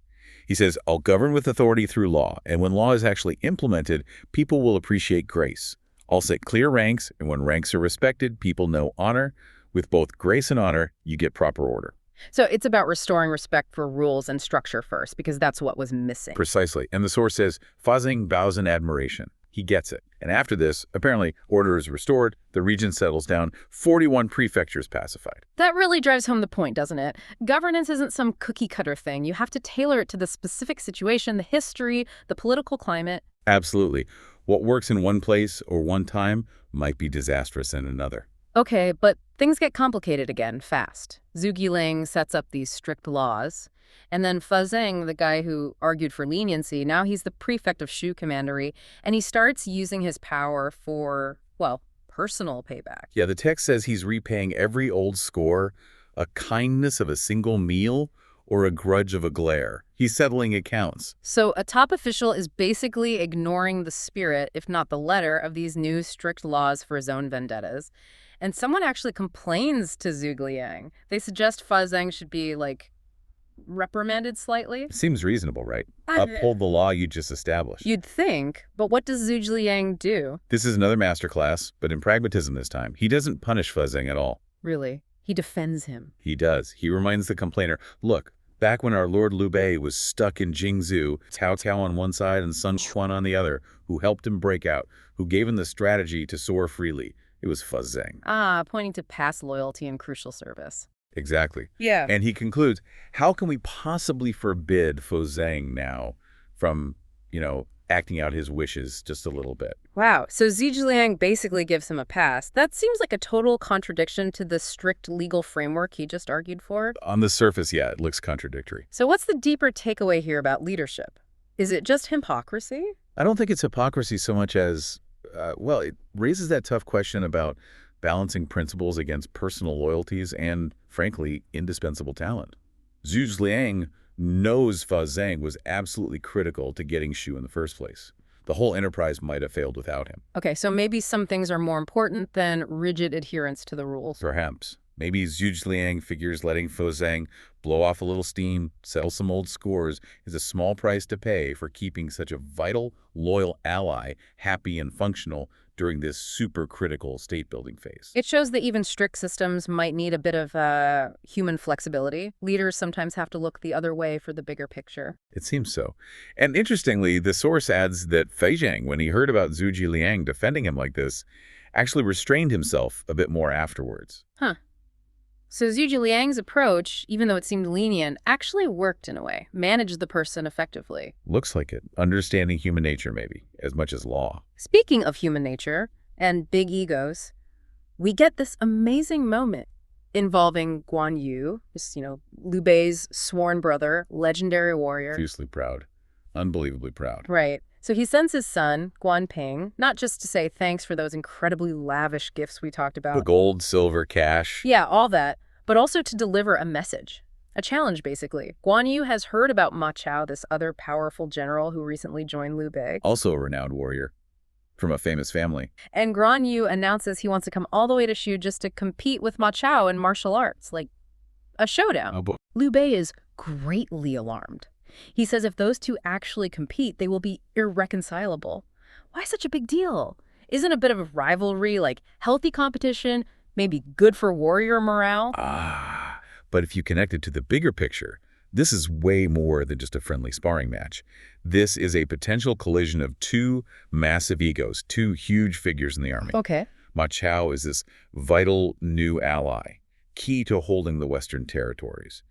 He says, I'll govern with authority through law, and when law is actually implemented, people will appreciate grace. I'll set clear ranks, and when ranks are respected, people know honor. With both grace and honor, you get proper order. So it's about restoring respect for rules and structure first, because that's what was missing. Precisely. And the source says, Fa Xiang bows in admiration. He gets it. And after this, apparently, order is restored, the region settles down, 41 prefectures pacified. That really drives home the point, doesn't it? Governance isn't some cookie-cutter thing. You have to tailor it to the specific situation, the history, the political climate. Absolutely. What works in one place or one time might be disastrous in another. Okay, but things get complicated again, fast. Zhu Zhiliang sets up these strict laws, and then Fa Xiang, the guy who argued for leniency, now he's the prefect of Shu Commandery, and he starts using his power for, well, personal payback. Yeah, the text says he's repaying every old score, a kindness of a single meal, or a grudge of a glare. He's settling accounts. So a top official is basically ignoring the spirit, if not the letter, of these new strict laws for his own vendettas. And someone actually complains to Zhu Zhiliang. They suggest Fa Xiang should be, reprimanded slightly. Seems reasonable, right? Uphold the law you just established. You'd think, but what does Zhu Zhiliang do? This is another masterclass, but in pragmatism this time. He doesn't punish Fa Xiang at all. Really? He defends him. He does. He reminds the complainer, look, back when our Lord Liu Bei was stuck in Jingzhou, Cao on one side and Sun Quan on the other, who helped him break out, who gave him the strategy to soar freely. It was Fa Xiang. Pointing to past loyalty and crucial service. Exactly. Yeah. And he concludes, how can we possibly forbid Fa Xiang now from, acting out his wishes just a little bit? Wow. So Zhu Zhiliang basically gives him a pass. That seems like a total contradiction to the strict legal framework he just argued for. On the surface, yeah, it looks contradictory. So what's the deeper takeaway here about leadership? Is it just hypocrisy? I don't think it's hypocrisy so much as, it raises that tough question about balancing principles against personal loyalties and, frankly, indispensable talent. Zhu Zhiliang knows Fa Xiang was absolutely critical to getting Shu in the first place. The whole enterprise might have failed without him. Okay, so maybe some things are more important than rigid adherence to the rules. Perhaps. Maybe Zhuge Liang figures letting Fo Zhang blow off a little steam, settle some old scores, is a small price to pay for keeping such a vital, loyal ally happy and functional during this super-critical state-building phase. It shows that even strict systems might need a bit of human flexibility. Leaders sometimes have to look the other way for the bigger picture. It seems so. And interestingly, the source adds that Fei Zhang, when he heard about Zhuge Liang defending him like this, actually restrained himself a bit more afterwards. Huh. So Zhuge Liang's approach, even though it seemed lenient, actually worked in a way, managed the person effectively. Looks like it. Understanding human nature, maybe, as much as law. Speaking of human nature and big egos, we get this amazing moment involving Guan Yu, Liu Bei's sworn brother, legendary warrior. Fiercely proud. Unbelievably proud. Right. So he sends his son, Guan Ping, not just to say thanks for those incredibly lavish gifts we talked about. The gold, silver, cash. Yeah, all that, but also to deliver a message. A challenge, basically. Guan Yu has heard about Ma Chao, this other powerful general who recently joined Liu Bei. Also a renowned warrior. From a famous family. And Guan Yu announces he wants to come all the way to Shu just to compete with Ma Chao in martial arts, like a showdown. Oh, boy. Liu Bei is greatly alarmed. He says if those two actually compete, they will be irreconcilable. Why such a big deal? Isn't a bit of a rivalry, like healthy competition, maybe good for warrior morale? But if you connect it to the bigger picture, this is way more than just a friendly sparring match. This is a potential collision of two massive egos, two huge figures in the army. Okay. Ma Chao is this vital new ally, key to holding the Western territories.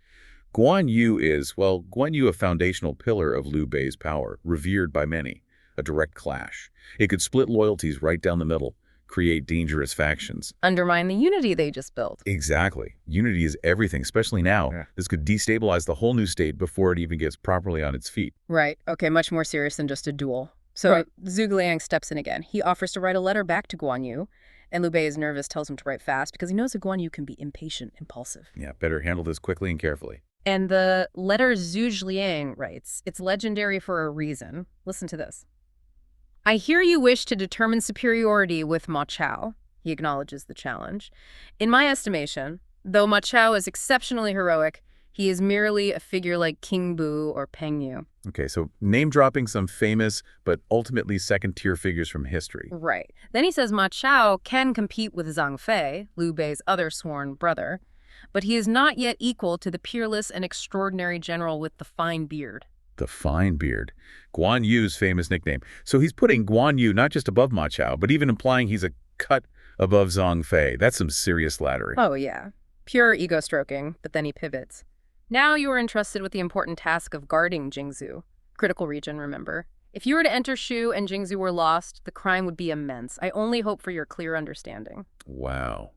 Guan Yu is, a foundational pillar of Liu Bei's power, revered by many. A direct clash. It could split loyalties right down the middle, create dangerous factions. Undermine the unity they just built. Exactly. Unity is everything, especially now. Yeah. This could destabilize the whole new state before it even gets properly on its feet. Right. Okay, much more serious than just a duel. So Zhuge Liang steps in again. He offers to write a letter back to Guan Yu, and Liu Bei is nervous, tells him to write fast because he knows that Guan Yu can be impatient, impulsive. Yeah, better handle this quickly and carefully. And the letter Zhuge Liang writes, it's legendary for a reason. Listen to this. I hear you wish to determine superiority with Ma Chao. He acknowledges the challenge. In my estimation, though Ma Chao is exceptionally heroic, he is merely a figure like King Bu or Peng Yu. Okay, so name-dropping some famous but ultimately second-tier figures from history. Right. Then he says Ma Chao can compete with Zhang Fei, Liu Bei's other sworn brother, but he is not yet equal to the peerless and extraordinary general with the fine beard. The fine beard. Guan Yu's famous nickname. So he's putting Guan Yu not just above Ma Chao, but even implying he's a cut above Zhang Fei. That's some serious flattery. Oh, yeah. Pure ego stroking, but then he pivots. Now you are entrusted with the important task of guarding Jingzhou. Critical region, remember. If you were to enter Shu and Jingzhou were lost, the crime would be immense. I only hope for your clear understanding. Wow.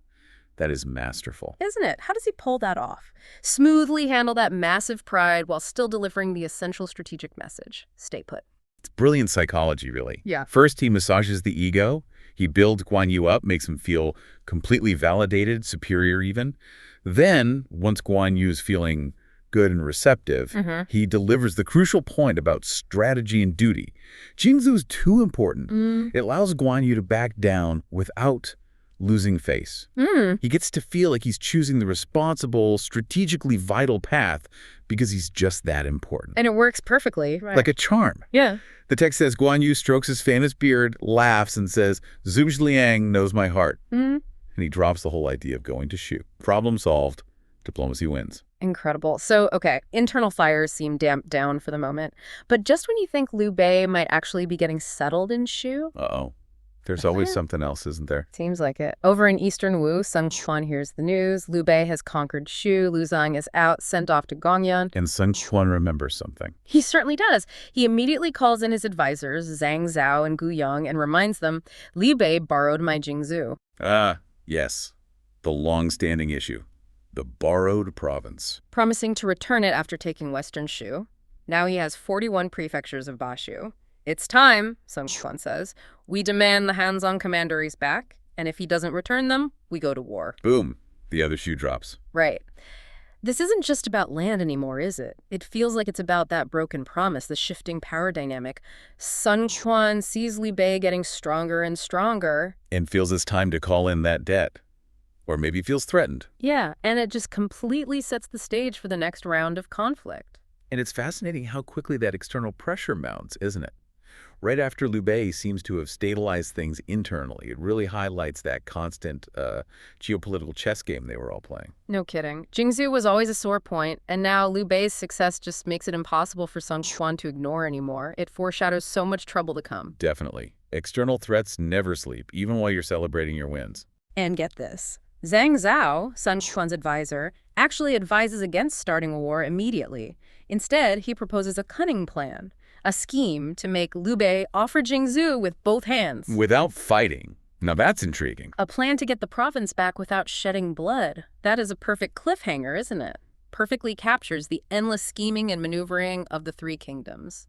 That is masterful. Isn't it? How does he pull that off? Smoothly handle that massive pride while still delivering the essential strategic message. Stay put. It's brilliant psychology, really. Yeah. First, he massages the ego. He builds Guan Yu up, makes him feel completely validated, superior even. Then, once Guan Yu is feeling good and receptive, he delivers the crucial point about strategy and duty. Jingzhou is too important. It allows Guan Yu to back down without losing face. He gets to feel like he's choosing the responsible, strategically vital path because he's just that important. And it works perfectly. Right. Like a charm. Yeah. The text says Guan Yu strokes his famous beard, laughs, and says, Zhuge Liang knows my heart. And he drops the whole idea of going to Shu. Problem solved. Diplomacy wins. Incredible. So, okay, internal fires seem damped down for the moment. But just when you think Liu Bei might actually be getting settled in Shu, Uh-oh. There's always something else, isn't there? seems like it. Over in eastern Wu, Sun Quan hears the news. Liu Bei has conquered Shu. Lu Zhang is out, sent off to Gongyan. And Sun Quan remembers something. He certainly does. He immediately calls in his advisors, Zhang Zhao and Gu Yang, and reminds them, Liu Bei borrowed my Jingzhou. Ah, yes. The long-standing issue. The borrowed province. Promising to return it after taking western Shu. Now he has 41 prefectures of Bashu. It's time, Sun Quan says. We demand the hands-on commanderies back, and if he doesn't return them, we go to war. Boom. The other shoe drops. Right. This isn't just about land anymore, is it? It feels like it's about that broken promise, the shifting power dynamic. Sun Quan sees Liu Bei getting stronger and stronger. And feels it's time to call in that debt. Or maybe feels threatened. Yeah, and it just completely sets the stage for the next round of conflict. And it's fascinating how quickly that external pressure mounts, isn't it? Right after Liu Bei seems to have stabilized things internally, it really highlights that constant geopolitical chess game they were all playing. No kidding. Jingzhou was always a sore point, and now Liu Bei's success just makes it impossible for Sun Quan to ignore anymore. It foreshadows so much trouble to come. Definitely. External threats never sleep, even while you're celebrating your wins. And get this. Zhang Zhao, Sun Quan's advisor, actually advises against starting a war immediately. Instead, he proposes a cunning plan, a scheme to make Liu Bei offer Jingzhou with both hands. Without fighting. Now that's intriguing. A plan to get the province back without shedding blood. That is a perfect cliffhanger, isn't it? Perfectly captures the endless scheming and maneuvering of the three kingdoms.